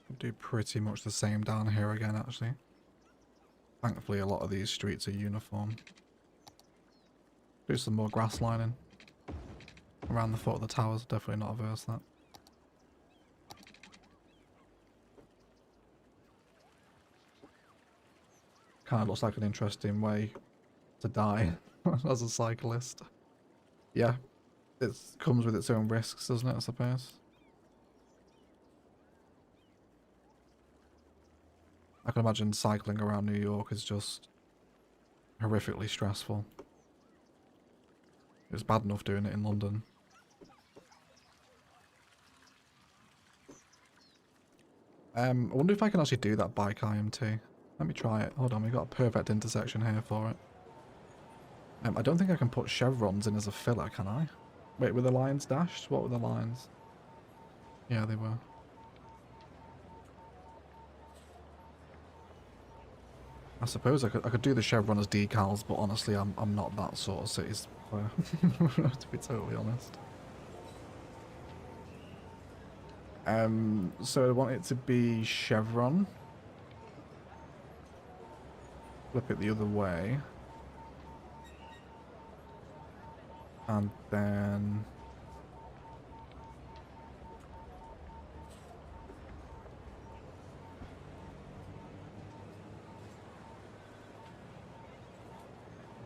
We'll do pretty much the same down here again, actually. Thankfully, a lot of these streets are uniform. Do some more grass lining around the foot of the towers. Definitely not averse that. Kind of looks like an interesting way to die as a cyclist. Yeah, it comes with its own risks, doesn't it, I suppose? I can imagine cycling around New York is just horrifically stressful. It was bad enough doing it in London. I wonder if I can actually do that bike IMT. Let me try it. Hold on, we've got a perfect intersection here for it. I don't think I can put chevrons in as a filler, can I? Wait, were the lines dashed? What were the lines? Yeah, they were. I suppose I could do the chevron as decals, but honestly, I'm not that sort of city player, to be totally honest. So I want it to be chevron. Flip it the other way. And then...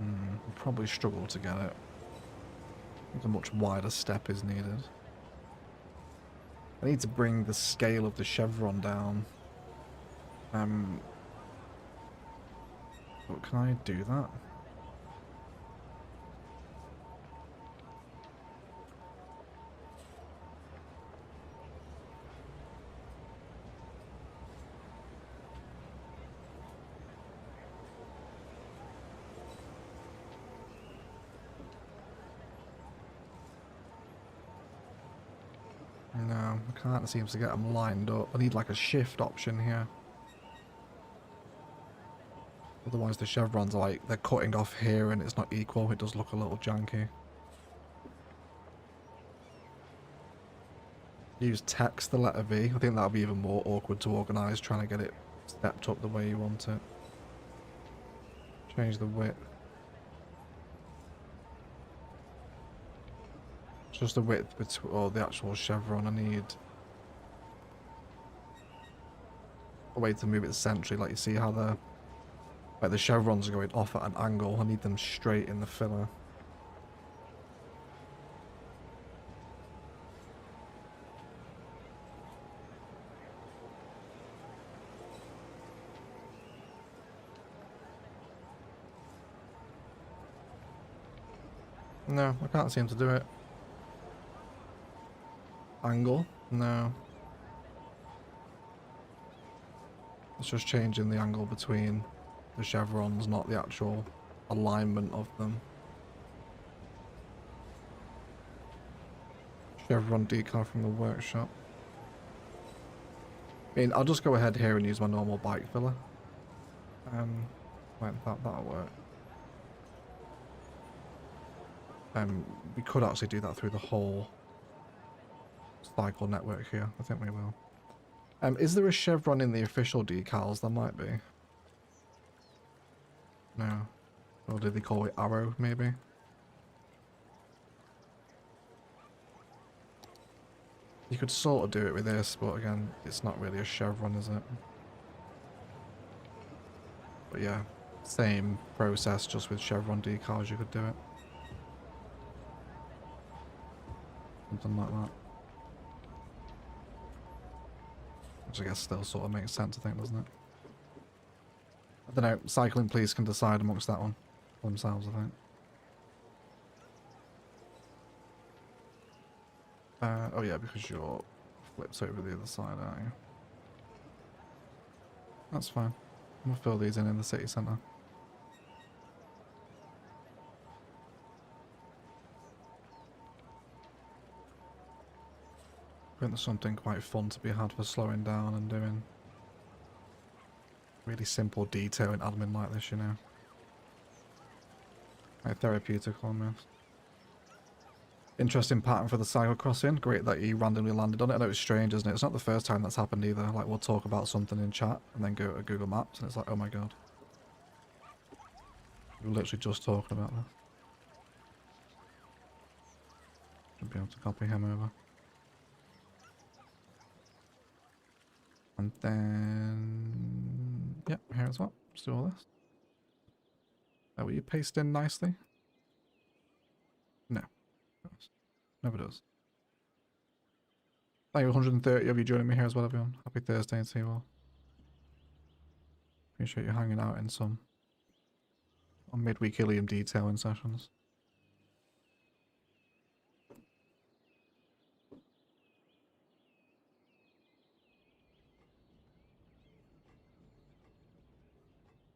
we'll probably struggle to get it. I think a much wider step is needed. I need to bring the scale of the chevron down. But can I do that? No, I can't seem to get them lined up. I need like a shift option here. Otherwise the chevrons are like, they're cutting off here and it's not equal. It does look a little janky. Use text the letter V. I think that'll be even more awkward to organise, trying to get it stepped up the way you want it. Change the width. It's just the width between, or the actual chevron. I need a way to move it centrally, like you see how the Like the chevrons are going off at an angle. I need them straight in the filler. No, I can't seem to do it. Angle? No. It's just changing the angle between the chevrons, not the actual alignment of them. Chevron decal from the workshop. I mean, I'll just go ahead here and use my normal bike filler. Wait, that'll work. We could actually do that through the whole cycle network here. I think we will. Is there a chevron in the official decals? There might be. No. Or did they call it arrow, maybe? You could sort of do it with this, but again, it's not really a chevron, is it? But yeah, same process, just with chevron decals, you could do it. Something like that. Which I guess still sort of makes sense, I think, doesn't it? I don't know, cycling police can decide amongst that one for themselves, I think. Oh yeah, because you're flipped over the other side, aren't you? That's fine. We'll fill these in the city centre. I think there's something quite fun to be had for slowing down and doing really simple detail in admin like this, you know. Like therapeutic almost. Interesting pattern for the cycle crossing. Great that you randomly landed on it. I know it's strange, isn't it? It's not the first time that's happened either. Like, we'll talk about something in chat and then go to Google Maps and it's like, oh my god. We were literally just talking about this. Should be able to copy him over. And then... Yep, here as well. Let's do all this. Will you paste in nicely? No. Never does. Thank you, 130 of you joining me here as well, everyone. Happy Thursday to you all. Appreciate you hanging out in some midweek Illium detailing sessions.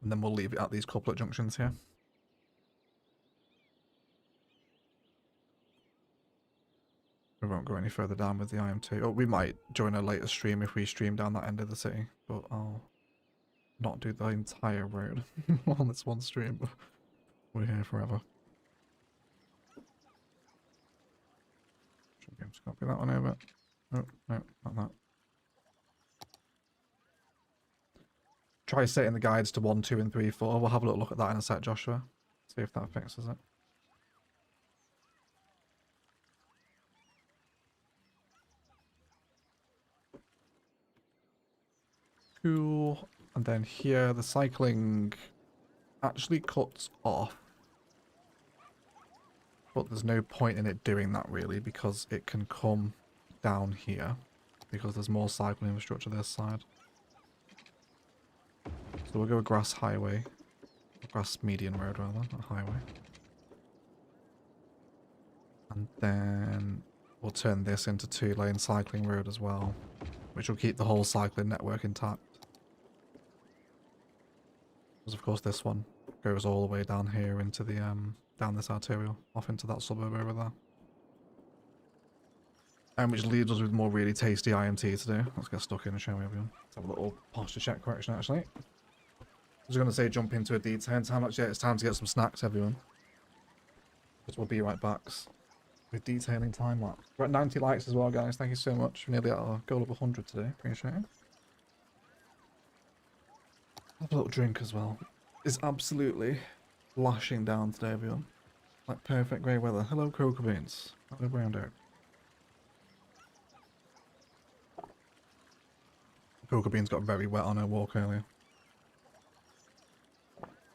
And then we'll leave it at these couplet junctions here. We won't go any further down with the IM2. Oh, we might join a later stream if we stream down that end of the city, but I'll not do the entire road on this one stream, but we're here forever. Should be able to copy that one over. Oh, no, not that. Try setting the guides to 1, 2, and 3, 4. We'll have a little look at that in a sec, Joshua. See if that fixes it. Cool. And then here, the cycling actually cuts off. But there's no point in it doing that really, because it can come down here. Because there's more cycling infrastructure this side. So we'll go a grass highway. Grass median road rather, not highway. And then we'll turn this into 2-lane cycling road as well. Which will keep the whole cycling network intact. Because of course this one goes all the way down here into the down this arterial, off into that suburb over there. And which leaves us with more really tasty IMT to do. Let's get stuck in and show everyone. Let's have a little posture check correction actually. I was going to say jump into a detail time. Actually, it's time to get some snacks, everyone. Because we'll be right back with detailing time lapse. We're at 90 likes as well, guys. Thank you so much. We're nearly at our goal of 100 today. Appreciate it. Have a little drink as well. It's absolutely lashing down today, everyone. Like perfect grey weather. Hello, cocoa beans. Hello, brown out. Cocoa beans got very wet on her walk earlier.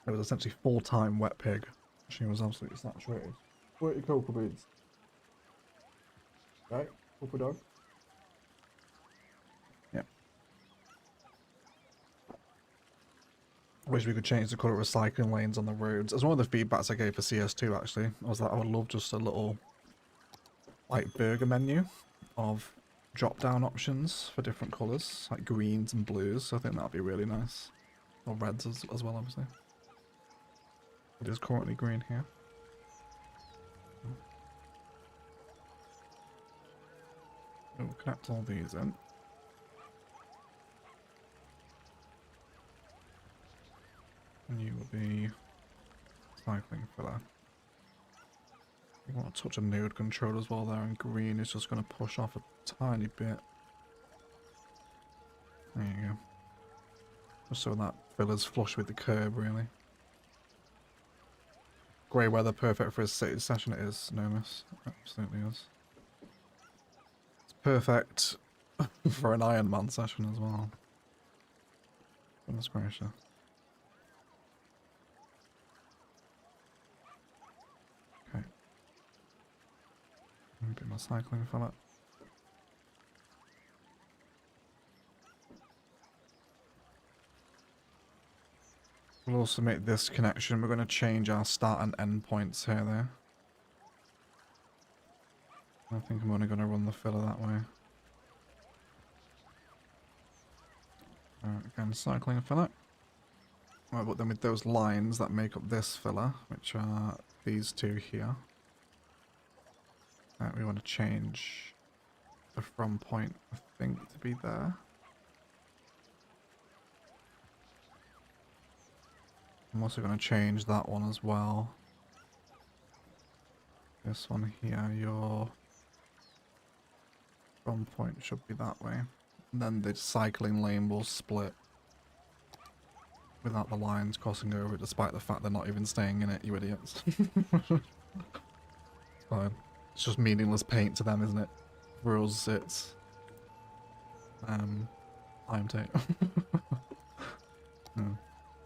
It was essentially full-time wet pig. She was absolutely saturated. Where are your cocoa beans? Right? Cocoa dog? Yeah. I wish we could change the colour of recycling lanes on the roads. As one of the feedbacks I gave for CS2 actually, I was like, I would love just a little like burger menu of drop-down options for different colours, like greens and blues. So I think that'd be really nice. Or reds as well, obviously. It is currently green here. We'll connect all these in. And you will be cycling filler. You want to touch a node control as well there, and green is just going to push off a tiny bit. There you go. Just so that filler's flush with the curb, really. Grey weather, perfect for a city session. It is, Nomus. Absolutely is. It's perfect for an Iron Man session as well. Goodness gracious. Okay. A bit more cycling for that. We'll also make this connection. We're going to change our start and end points here, there. I think I'm only going to run the filler that way. Again, cycling filler. Right, but then with those lines that make up this filler, which are these two here, we want to change the from point, I think, to be there. I'm also going to change that one as well. This one here, your from point should be that way. And then the cycling lane will split without the lines crossing over it, despite the fact they're not even staying in it, you idiots. It's fine. It's just meaningless paint to them, isn't it? For us, it's time tape.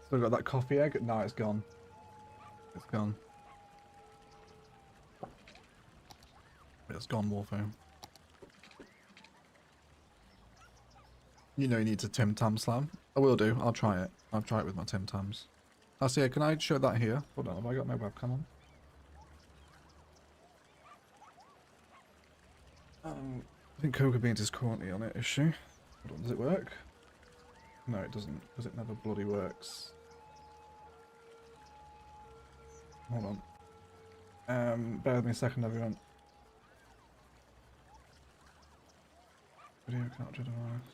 Still got that coffee egg? No, it's gone. It's gone. It's gone, Warfare. You know you need to Tim Tam Slam. I will do. I'll try it. I'll try it with my Tim Tams. Actually, yeah, can I show that here? Hold on, have I got my webcam on? I think Cocoa Beans is currently on it, is she? Hold on, does it work? No, it doesn't, because it never bloody works. Hold on. Bear with me a second, everyone. Video capture device.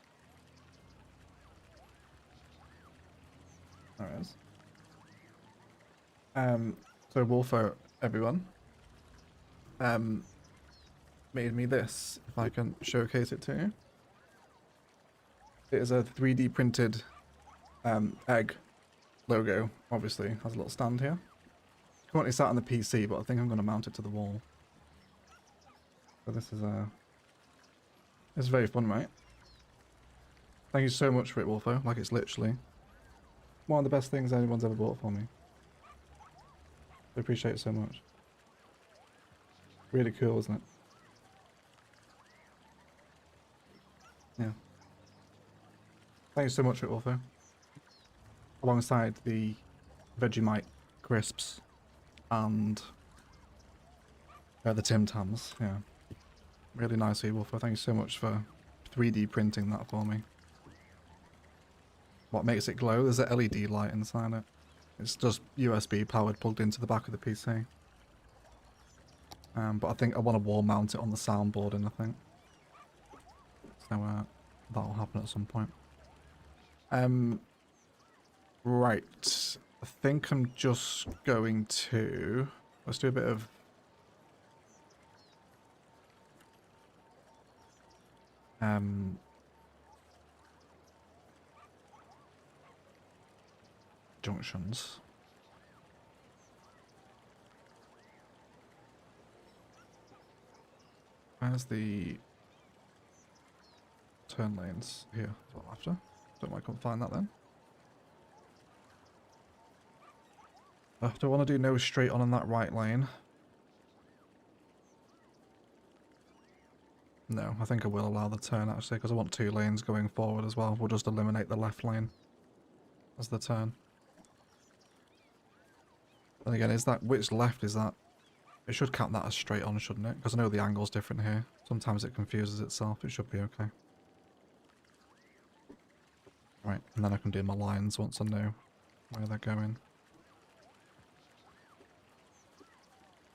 There it is. So Wolfo, everyone, made me this, if I can showcase it to you. It is a 3D printed egg logo, obviously, has a little stand here. Currently sat on the PC, but I think I'm going to mount it to the wall. So this is it's very fun, right? Thank you so much for it, Wolfo. Like, it's literally one of the best things anyone's ever bought for me. I appreciate it so much. Really cool, isn't it? Yeah. Thank you so much for it, Wolfo. Alongside the Vegemite crisps and the Tim Tams, yeah. Really nice, Wolfo. Thank you so much for 3D printing that for me. What makes it glow? There's an LED light inside it. It's just USB powered, plugged into the back of the PC. But I think I want to wall mount it on the soundboard, and I think so. That'll happen at some point. Right. I think I'm just going to let's do a bit of junctions. Where's the turn lanes? Here, that's what I'm after. Don't know why I can't find that then. Do I want to do no straight on in that right lane? No, I think I will allow the turn actually, because I want 2 lanes going forward as well. We'll just eliminate the left lane as the turn. And again, is that, which left is that? It should count that as straight on, shouldn't it? Because I know the angle's different here. Sometimes it confuses itself. It should be okay. Right, and then I can do my lines once I know where they're going.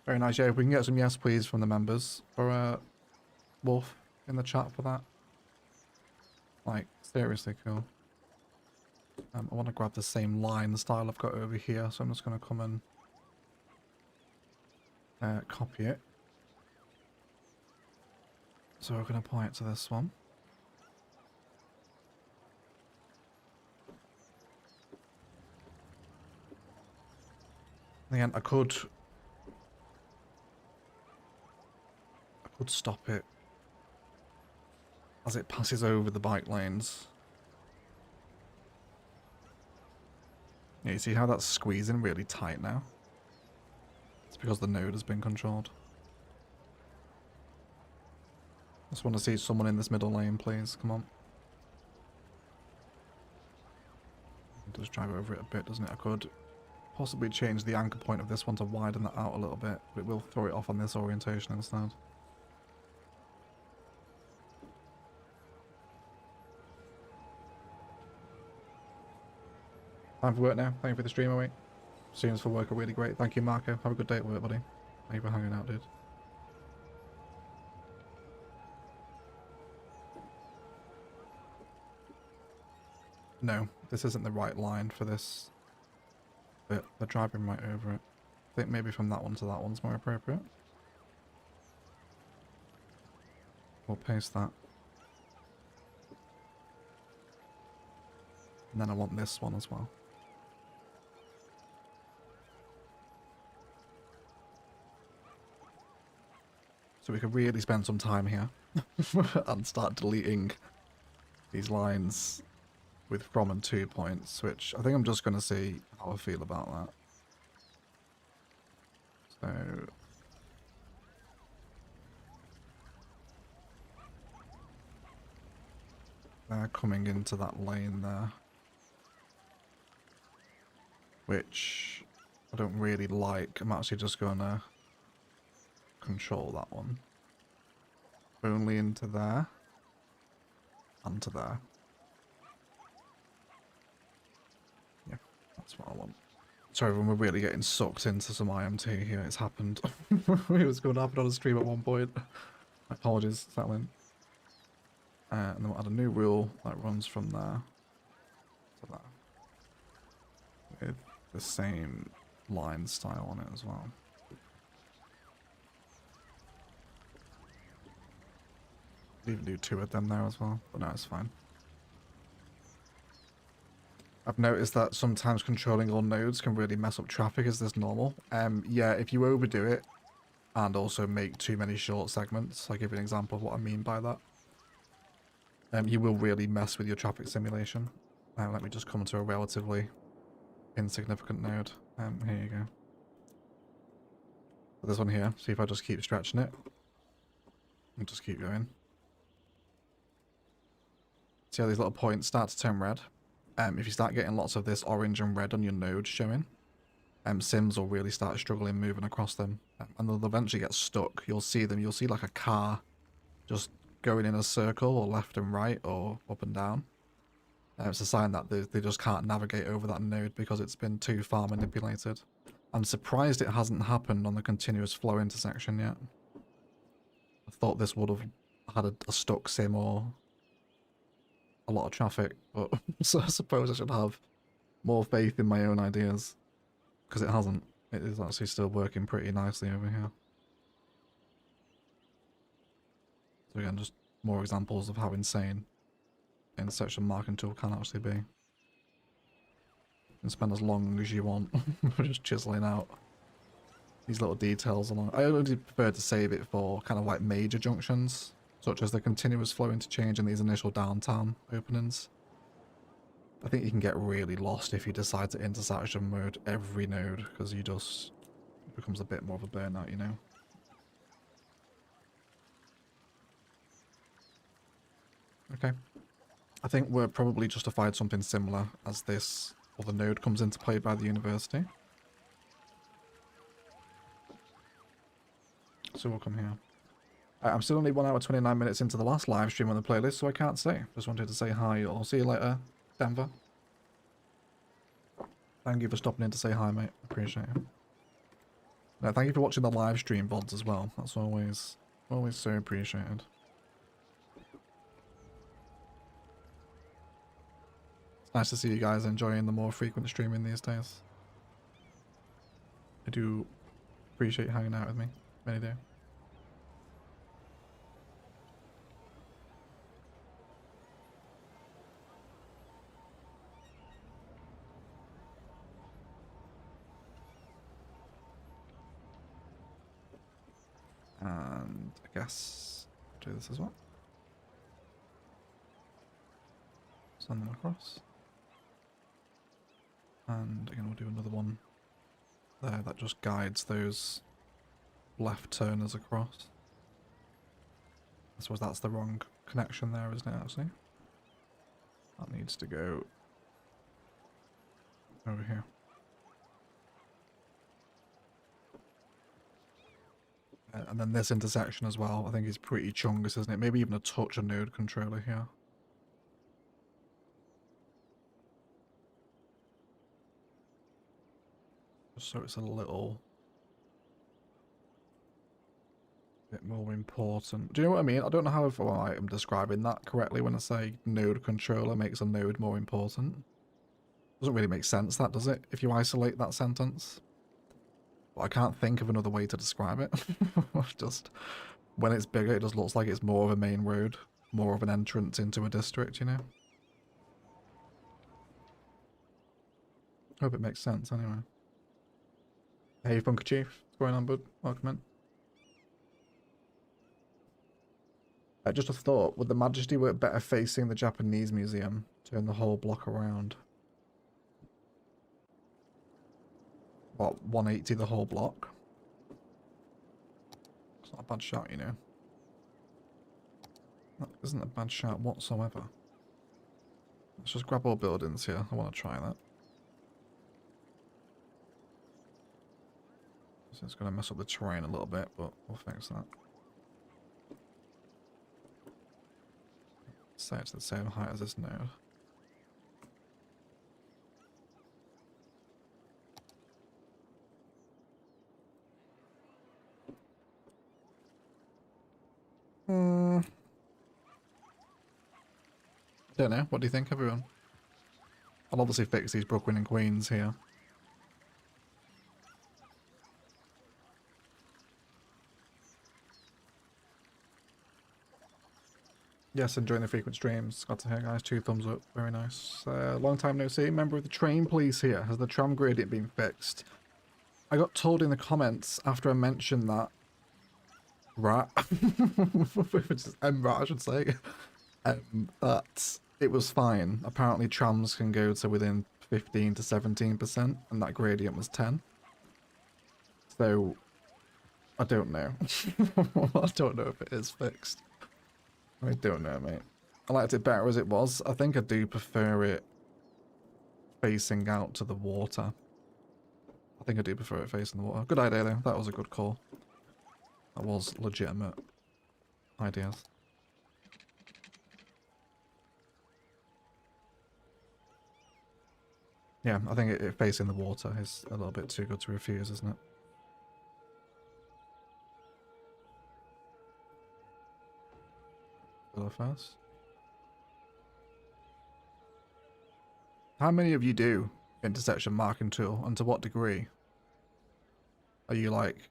Very nice, yeah. If we can get some yes please from the members for Wolf in the chat for that. Like, seriously cool. I want to grab the same line style I've got over here, so I'm just going to come and copy it. So we're going to apply it to this one. Again, I could stop it as it passes over the bike lanes. Yeah, you see how that's squeezing really tight now? It's because the node has been controlled. Just want to see someone in this middle lane, please. Come on. It does drive over it a bit, doesn't it? I could possibly change the anchor point of this one to widen that out a little bit, but it will throw it off on this orientation instead. Time for work now. Thank you for the stream, away. Streams for work are really great. Thank you, Marco. Have a good day at work, buddy. Thank you for hanging out, dude. No, this isn't the right line for this bit. They're driving right over it. I think maybe from that one to that one's more appropriate. We'll paste that. And then I want this one as well. So we could really spend some time here and start deleting these lines with from and to points, which I think I'm just going to see how I feel about that. So they're coming into that lane there, which I don't really like. I'm actually just going to control that one. Only into there and to there. Yeah, that's what I want. Sorry everyone, we're really getting sucked into some IMT here. It's happened. It was going to happen on a stream at one point. Apologies, settling. And then we'll add a new rule that runs from there to there. With the same line style on it as well. Even do 2 of them there as well, but no, it's fine. I've noticed that sometimes controlling all nodes can really mess up traffic. Is this normal? Yeah, if you overdo it and also make too many short segments, I'll give you an example of what I mean by that. You will really mess with your traffic simulation. Let me just come to a relatively insignificant node. Here you go. This one here, see if I just keep stretching it. And just keep going. See how these little points start to turn red? If you start getting lots of this orange and red on your node showing, Sims will really start struggling moving across them. And they'll eventually get stuck. You'll see them, you'll see like a car just going in a circle or left and right or up and down. It's a sign that they just can't navigate over that node because it's been too far manipulated. I'm surprised it hasn't happened on the continuous flow intersection yet. I thought this would have had a stuck sim or a lot of traffic, but so I suppose I should have more faith in my own ideas, because it hasn't. It is actually still working pretty nicely over here. So again, just more examples of how insane intersection marking tool can actually be. You can spend as long as you want just chiseling out these little details along. I only prefer to save it for kind of like major junctions, such as the continuous flow interchange and these initial downtown openings. I think you can get really lost if you decide to intersection mode every node, because you just... it becomes a bit more of a burnout, you know? Okay. I think we're probably justified something similar as this other node comes into play by the university. So we'll come here. I'm still only 1 hour 29 minutes into the last live stream on the playlist, so I can't say. Just wanted to say hi, or see you later, Denver. Thank you for stopping in to say hi, mate. Appreciate it. No, thank you for watching the live stream VODs as well. That's always so appreciated. It's nice to see you guys enjoying the more frequent streaming these days. I do appreciate hanging out with me. Many do. And I guess do this as well. Send them across. And again, we'll do another one there that just guides those left turners across. I suppose that's the wrong connection there, isn't it, actually? That needs to go over here. And then this intersection as well, I think is pretty chungus, isn't it? Maybe even a touch of node controller here. So it's a little bit more important. Do you know what I mean? I don't know how I'm describing that correctly when I say node controller makes a node more important. Doesn't really make sense, that, does it? If you isolate that sentence. But I can't think of another way to describe it. Just when it's bigger, it just looks like it's more of a main road, more of an entrance into a district, you know? Hope it makes sense anyway. Hey, Funky Chief. What's going on, bud? Welcome in. Just a thought, would the Majesty work better facing the Japanese Museum? Turn the whole block around. What, 180 the whole block? It's not a bad shot, you know. That isn't a bad shot whatsoever. Let's just grab all buildings here. I want to try that. So it's going to mess up the terrain a little bit, but we'll fix that. Say it's the same height as this node. Don't know. What do you think, everyone? I'll obviously fix these Brooklyn and Queens here. Yes, enjoying the frequent streams. Glad to hear, guys. 2 thumbs up. Very nice. Long time no see. Member of the train police here. Has the tram gradient been fixed? I got told in the comments after I mentioned that rat, which is rat, I should say, that it was fine. Apparently trams can go to within 15 to 17%, and that gradient was 10. So, I don't know. I don't know if it is fixed. I don't know, mate. I liked it better as it was. I think I do prefer it facing out to the water. I think I do prefer it facing the water. Good idea, though. That was a good call. That was legitimate ideas. Yeah, I think it facing the water is a little bit too good to refuse, isn't it? First. How many of you do intersection marking tool, and to what degree? Are you like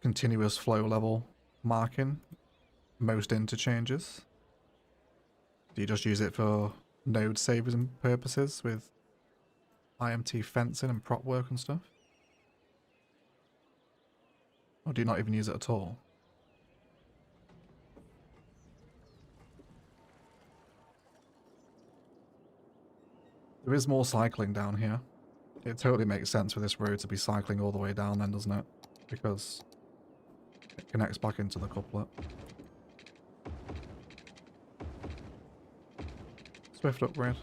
continuous flow level marking most interchanges? Do you just use it for node savers and purposes with IMT fencing and prop work and stuff? Or do you not even use it at all? There is more cycling down here. It totally makes sense for this road to be cycling all the way down then, doesn't it? Because it connects back into the couplet. Swift upgrade.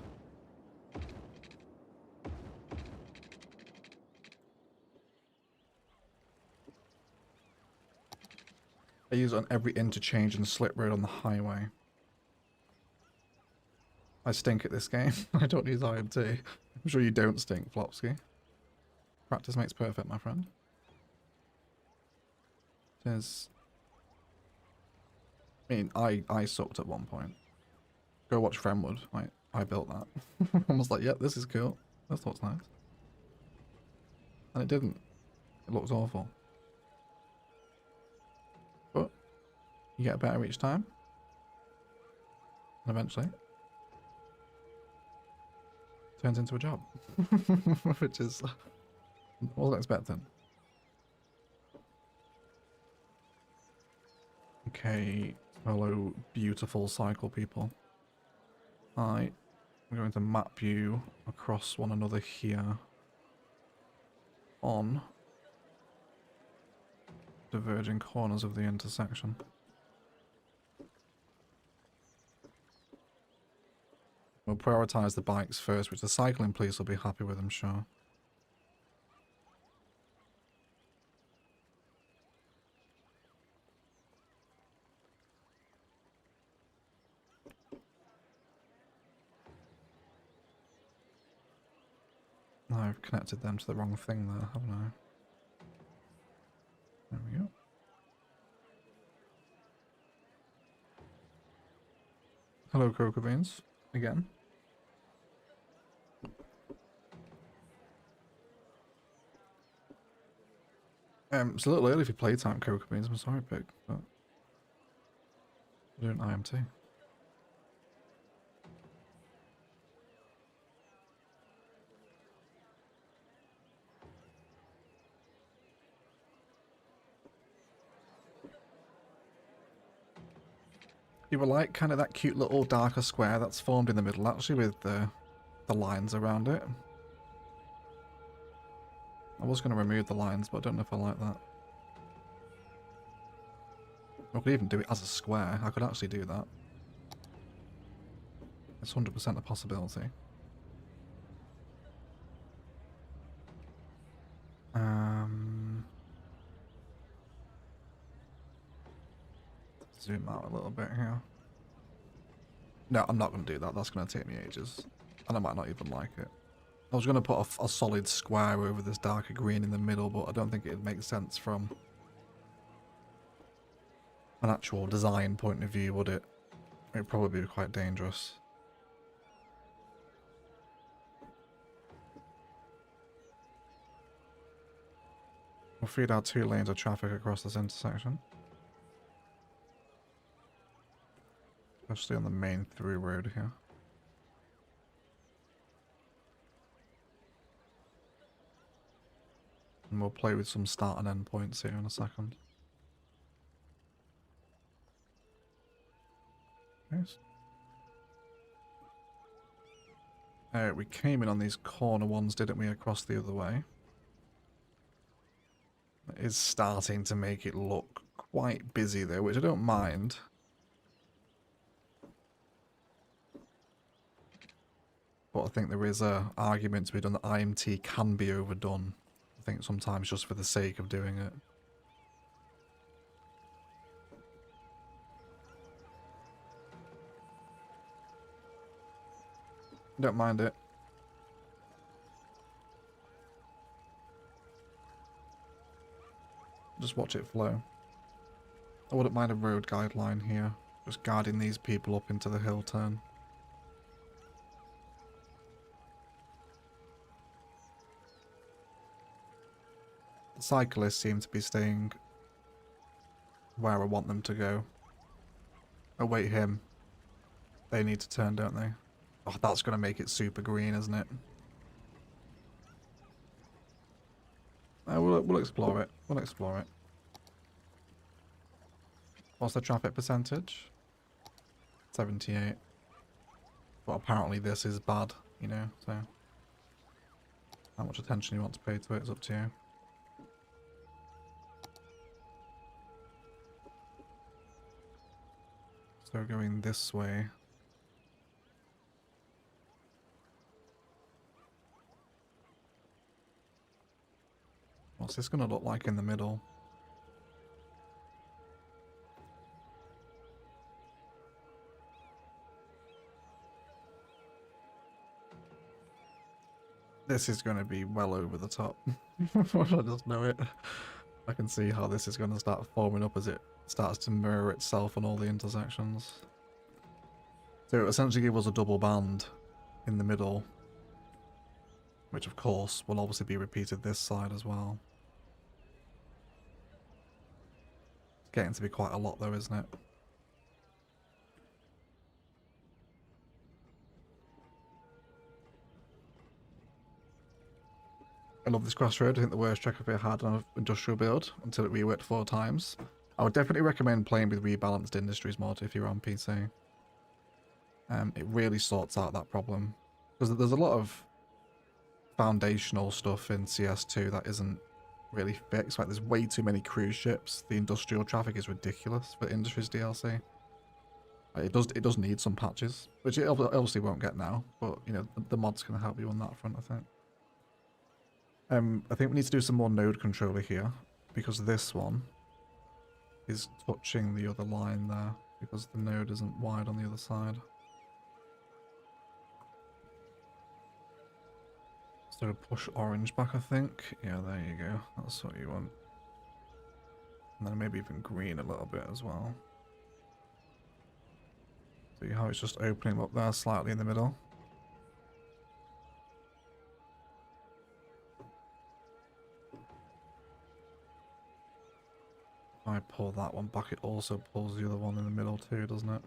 I use it on every interchange and slip road on the highway. I stink at this game. I don't use IMT. I'm sure you don't stink, Flopsky. Practice makes perfect, my friend. There's... I mean, I sucked at one point. Go watch Fremwood. I built that. I was like, yep, this is cool. That looks nice. And it didn't. It looks awful. But you get better each time. And eventually turns into a job. Which is... I wasn't expecting. Okay, hello beautiful cycle people. I'm going to map you across one another here on diverging corners of the intersection. We'll prioritise the bikes first, which the cycling police will be happy with, I'm sure. I've connected them to the wrong thing there, haven't I? There we go. Hello, Cocoa Beans. Again. It's a little early for playtime, Cocoa Beans. I'm sorry, Pig, but we're doing IMT. You were like kind of that cute little darker square that's formed in the middle, actually, with the lines around it. I was going to remove the lines, but I don't know if I like that. I could even do it as a square. I could actually do that. It's 100% a possibility. Zoom out a little bit here. No, I'm not going to do that. That's going to take me ages. And I might not even like it. I was going to put a solid square over this darker green in the middle, but I don't think it'd make sense from an actual design point of view, would it? It'd probably be quite dangerous. We'll feed our 2 lanes of traffic across this intersection. Especially on the main through road here. And we'll play with some start and end points here in a second. Nice. We came in on these corner ones, didn't we, across the other way. It is starting to make it look quite busy though, which I don't mind. But I think there is a argument to be done that IMT can be overdone. I think sometimes just for the sake of doing it. Don't mind it. Just watch it flow. I wouldn't mind a road guideline here. Just guiding these people up into the hill turn. The cyclists seem to be staying where I want them to go. Oh wait, him. They need to turn, don't they? Oh, that's going to make it super green, isn't it? We'll explore it. We'll explore it. What's the traffic percentage? 78. But apparently this is bad, you know, so... How much attention you want to pay to it is up to you. So going this way. What's this going to look like in the middle? This is going to be well over the top. I just know it. I can see how this is going to start forming up as it starts to mirror itself on all the intersections. So it essentially give us a double band in the middle, which of course will obviously be repeated this side as well. It's getting to be quite a lot though, isn't it? I love this crossroad. I think the worst track I've ever had on an industrial build until it reworked 4 times. I would definitely recommend playing with Rebalanced Industries mod if you're on PC. It really sorts out that problem. Because there's a lot of foundational stuff in CS2 that isn't really fixed. Like there's way too many cruise ships. The industrial traffic is ridiculous for Industries DLC. It does need some patches, which it obviously won't get now. But you know the mod's can help you on that front, I think. I think we need to do some more node controller here, because this one is touching the other line there, because the node isn't wide on the other side. So push orange back, I think. Yeah, there you go. That's what you want. And then maybe even green a little bit as well. See how it's just opening up there slightly in the middle. I pull that one back, it also pulls the other one in the middle too, doesn't it?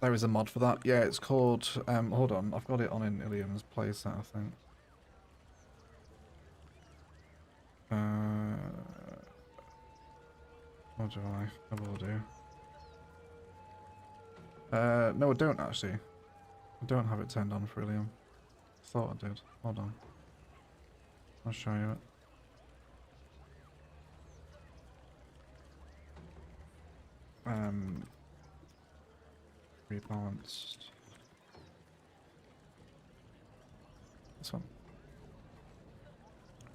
There is a mod for that. Yeah, it's called, hold on, I've got it on in Illium's playset, I think. What do I will do? No I don't actually. I don't have it turned on for Illium. Thought I did. Hold on. I'll show you it. Rebalanced. This one.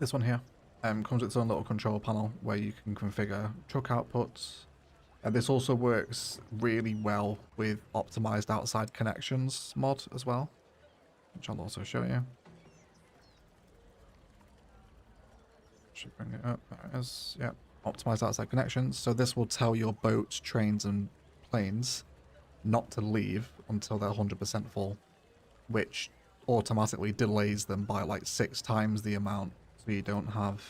This one here. Comes with its own little control panel where you can configure truck outputs. And this also works really well with optimized outside connections mod as well, which I'll also show you. Should bring it up. There it is. Yep. Optimized outside connections. So this will tell your boats, trains, and planes not to leave until they're 100% full, which automatically delays them by like 6 times the amount. So you don't have.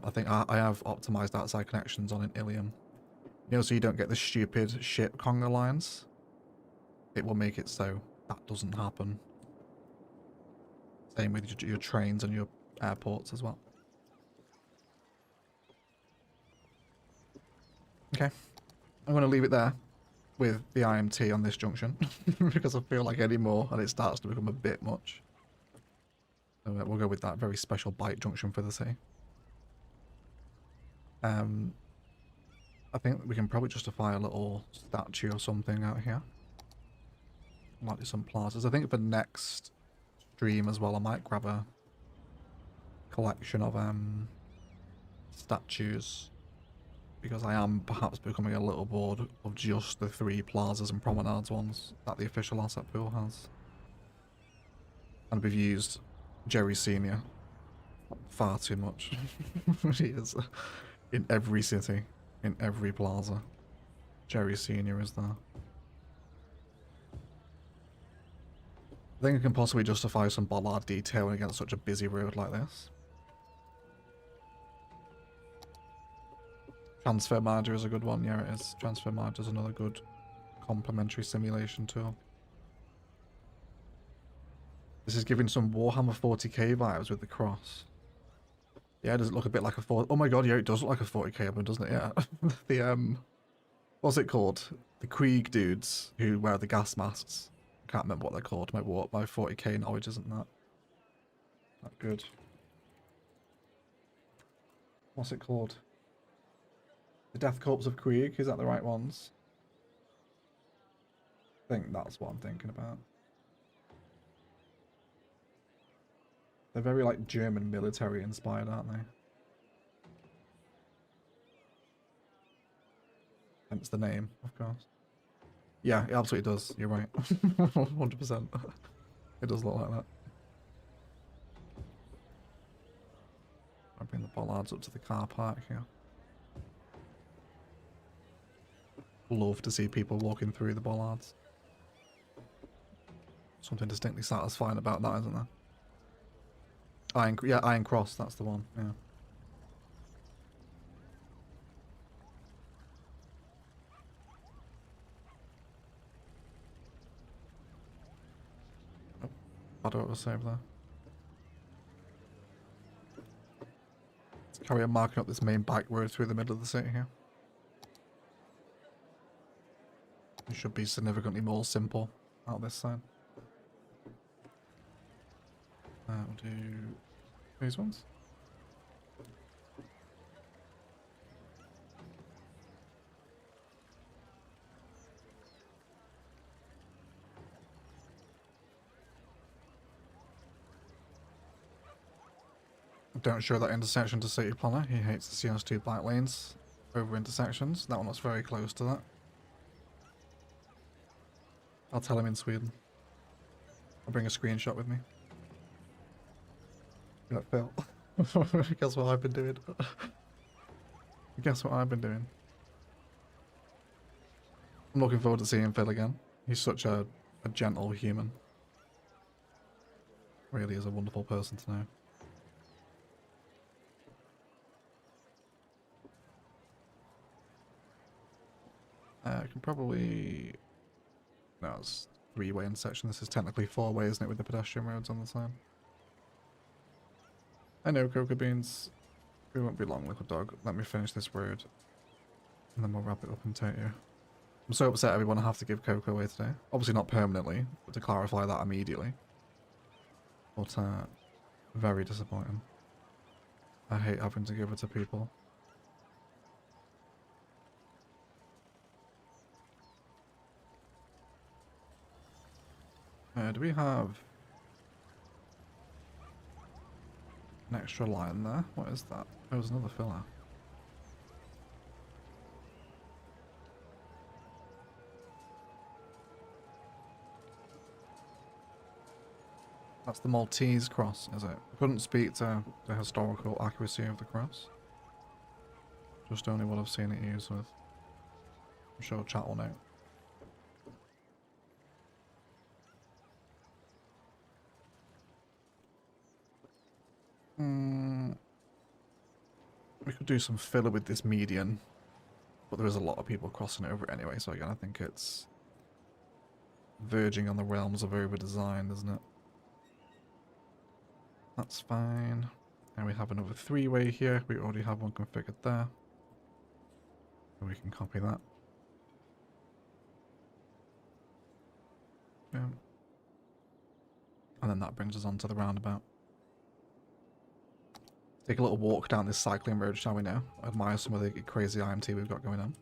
I think I have optimized outside connections on in Illium. You know, so you don't get the stupid ship conga lines. It will make it so that doesn't happen. Same with your trains and your airports as well. Okay, I'm going to leave it there with the IMT on this junction because I feel like any more and it starts to become a bit much. So we'll go with that very special bike junction for the city. I think we can probably justify a little statue or something out here. Might do some plazas. I think for next stream as well, I might grab a collection of statues, because I am perhaps becoming a little bored of just the 3 plazas and promenades ones that the official asset pool has. And we've used Jerry Senior far too much. He is in every city, in every plaza. Jerry Senior is there. I think I can possibly justify some bollard detailing against such a busy road like this. Transfer Manager is a good one, yeah it is. Transfer Manager is another good complementary simulation tool. This is giving some Warhammer 40k vibes with the cross. Yeah, does it look a bit like a 40? Oh my god, yeah, it does look like a 40k, doesn't it? Yeah. What's it called? The Krieg dudes who wear the gas masks. I can't remember what they're called. My 40k knowledge isn't that good. What's it called? The Death Corps of Krieg, is that the right ones? I think that's what I'm thinking about. They're very like German military inspired, aren't they? Hence the name, of course. Yeah, it absolutely does. You're right. 100%. It does look like that. I bring the bollards up to the car park here. Love to see people walking through the bollards. Something distinctly satisfying about that, isn't there? Iron Cross, that's the one, yeah. Oh, bad autosave there. Let's carry on marking up this main bike road through the middle of the city here. It should be significantly more simple out this side. We'll do these ones. Don't show that intersection to City Planner. He hates to see us do bike lanes over intersections. That one was very close to that. I'll tell him in Sweden. I'll bring a screenshot with me. You're like, Phil. Guess what I've been doing? Guess what I've been doing? I'm looking forward to seeing Phil again. He's such a gentle human. Really is a wonderful person to know. I can probably... No, it's three-way intersection. This is technically four-way, isn't it, with the pedestrian roads on the side? I know, Cocoa Beans. We won't be long, little dog. Let me finish this road. And then we'll wrap it up and take you. I'm so upset everyone I have to give Cocoa away today. Obviously not permanently, but to clarify that immediately. But, very disappointing. I hate having to give it to people. Do we have an extra line there? What is that? Oh, there's another filler. That's the Maltese cross, is it? I couldn't speak to the historical accuracy of the cross. Just only what I've seen it used with. I'm sure chat will know. We could do some filler with this median, but there is a lot of people crossing over it anyway, so again I think it's verging on the realms of over-design, isn't it? That's fine. And we have another three-way here. We already have one configured there. So we can copy that. Yeah. And then that brings us on to the roundabout. Take a little walk down this cycling road, shall we now? Admire some of the crazy IMT we've got going on.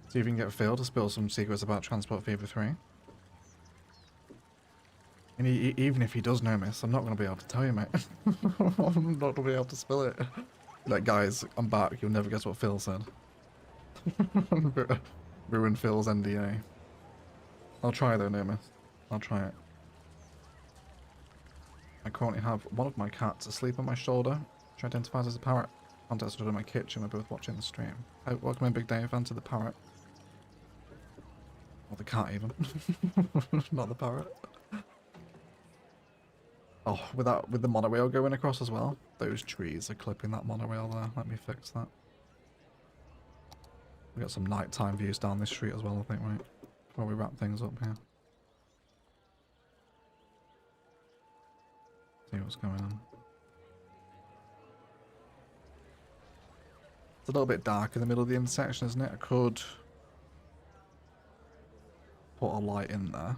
See if you can get Phil to spill some secrets about Transport Fever 3. And even if he does know Miss, I'm not going to be able to tell you, mate. I'm not going to be able to spill it. Like, guys, I'm back. You'll never guess what Phil said. Ruin Phil's NDA. I'll try though, no Miss. I'll try it. I currently have one of my cats asleep on my shoulder, which identifies as a parrot. Context stood in my kitchen, we're both watching the stream. Hi, welcome in Big Dave, and to the parrot. Or the cat even. Not the parrot. Oh, with the monorail going across as well. Those trees are clipping that monorail there. Let me fix that. We got some nighttime views down this street as well, I think, right? Before we wrap things up here. See what's going on. It's a little bit dark in the middle of the intersection, isn't it? I could put a light in there.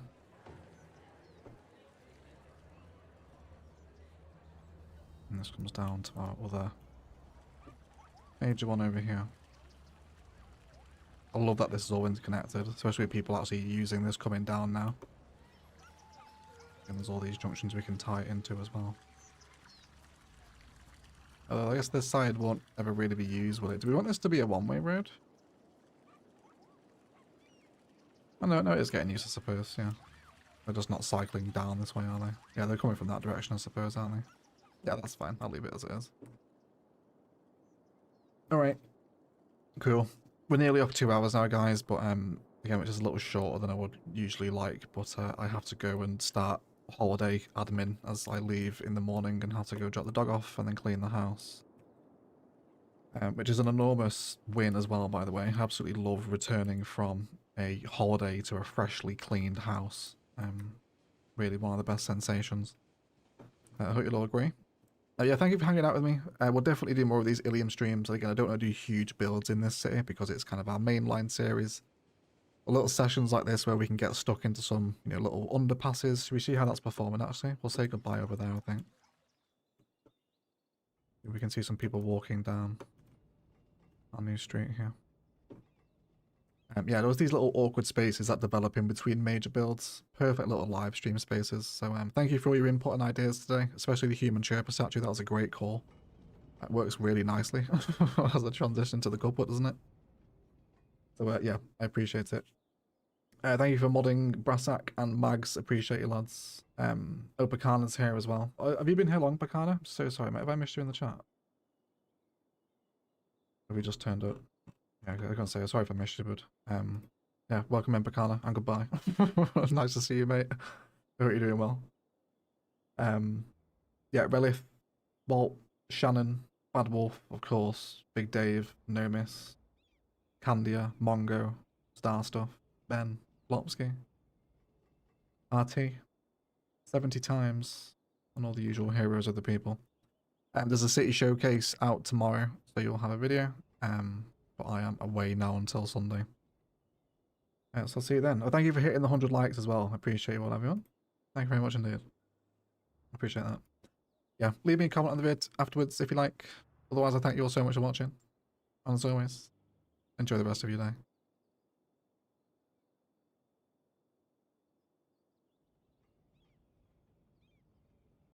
And this comes down to our other major one over here. I love that this is all interconnected, especially with people actually using this coming down now. And there's all these junctions we can tie it into as well. I guess this side won't ever really be used, will it? Do we want this to be a one-way road? Oh, no, it is getting used, I suppose, yeah. They're just not cycling down this way, are they? Yeah, they're coming from that direction, I suppose, aren't they? Yeah, that's fine. I'll leave it as it is. Alright. Cool. We're nearly up 2 hours now, guys, but again, which is a little shorter than I would usually like, but I have to go and start holiday admin as I leave in the morning and have to go drop the dog off and then clean the house. Which is an enormous win as well, by the way. I absolutely love returning from a holiday to a freshly cleaned house. Really one of the best sensations. I hope you'll all agree. Yeah, thank you for hanging out with me. We'll definitely do more of these Illium streams. Again, I don't want to do huge builds in this city because it's kind of our mainline series. Little sessions like this where we can get stuck into some, you know, little underpasses. Should we see how that's performing, actually? We'll say goodbye over there, I think. We can see some people walking down our new street here. Yeah, there was these little awkward spaces that develop in between major builds. Perfect little live stream spaces. So thank you for all your input and ideas today, especially the human chirper statue. That was a great call. That works really nicely as a transition to the couple, doesn't it? So yeah, I appreciate it. Thank you for modding Brassac and Mags. Appreciate you, lads. Oh, Bacana's here as well. Have you been here long, Bacana? I'm so sorry, mate. Have I missed you in the chat? Have we just turned up? Yeah, I can't say. Sorry if I missed you, but yeah, welcome in, Bacana, and goodbye. Nice to see you, mate. I hope you're doing well. Yeah, Relith, Walt, Shannon, Bad Wolf, of course, Big Dave, Nomis, Candia, Mongo, Star Stuff, Ben, Lopsky, RT, 70 times, and all the usual heroes of the people. There's a city showcase out tomorrow, so you'll have a video. But I am away now until Sunday. So I'll see you then. Oh, thank you for hitting the 100 likes as well. I appreciate you all, everyone. Thank you very much indeed. I appreciate that. Yeah, leave me a comment on the vid afterwards if you like. Otherwise, I thank you all so much for watching. And as always, enjoy the rest of your day.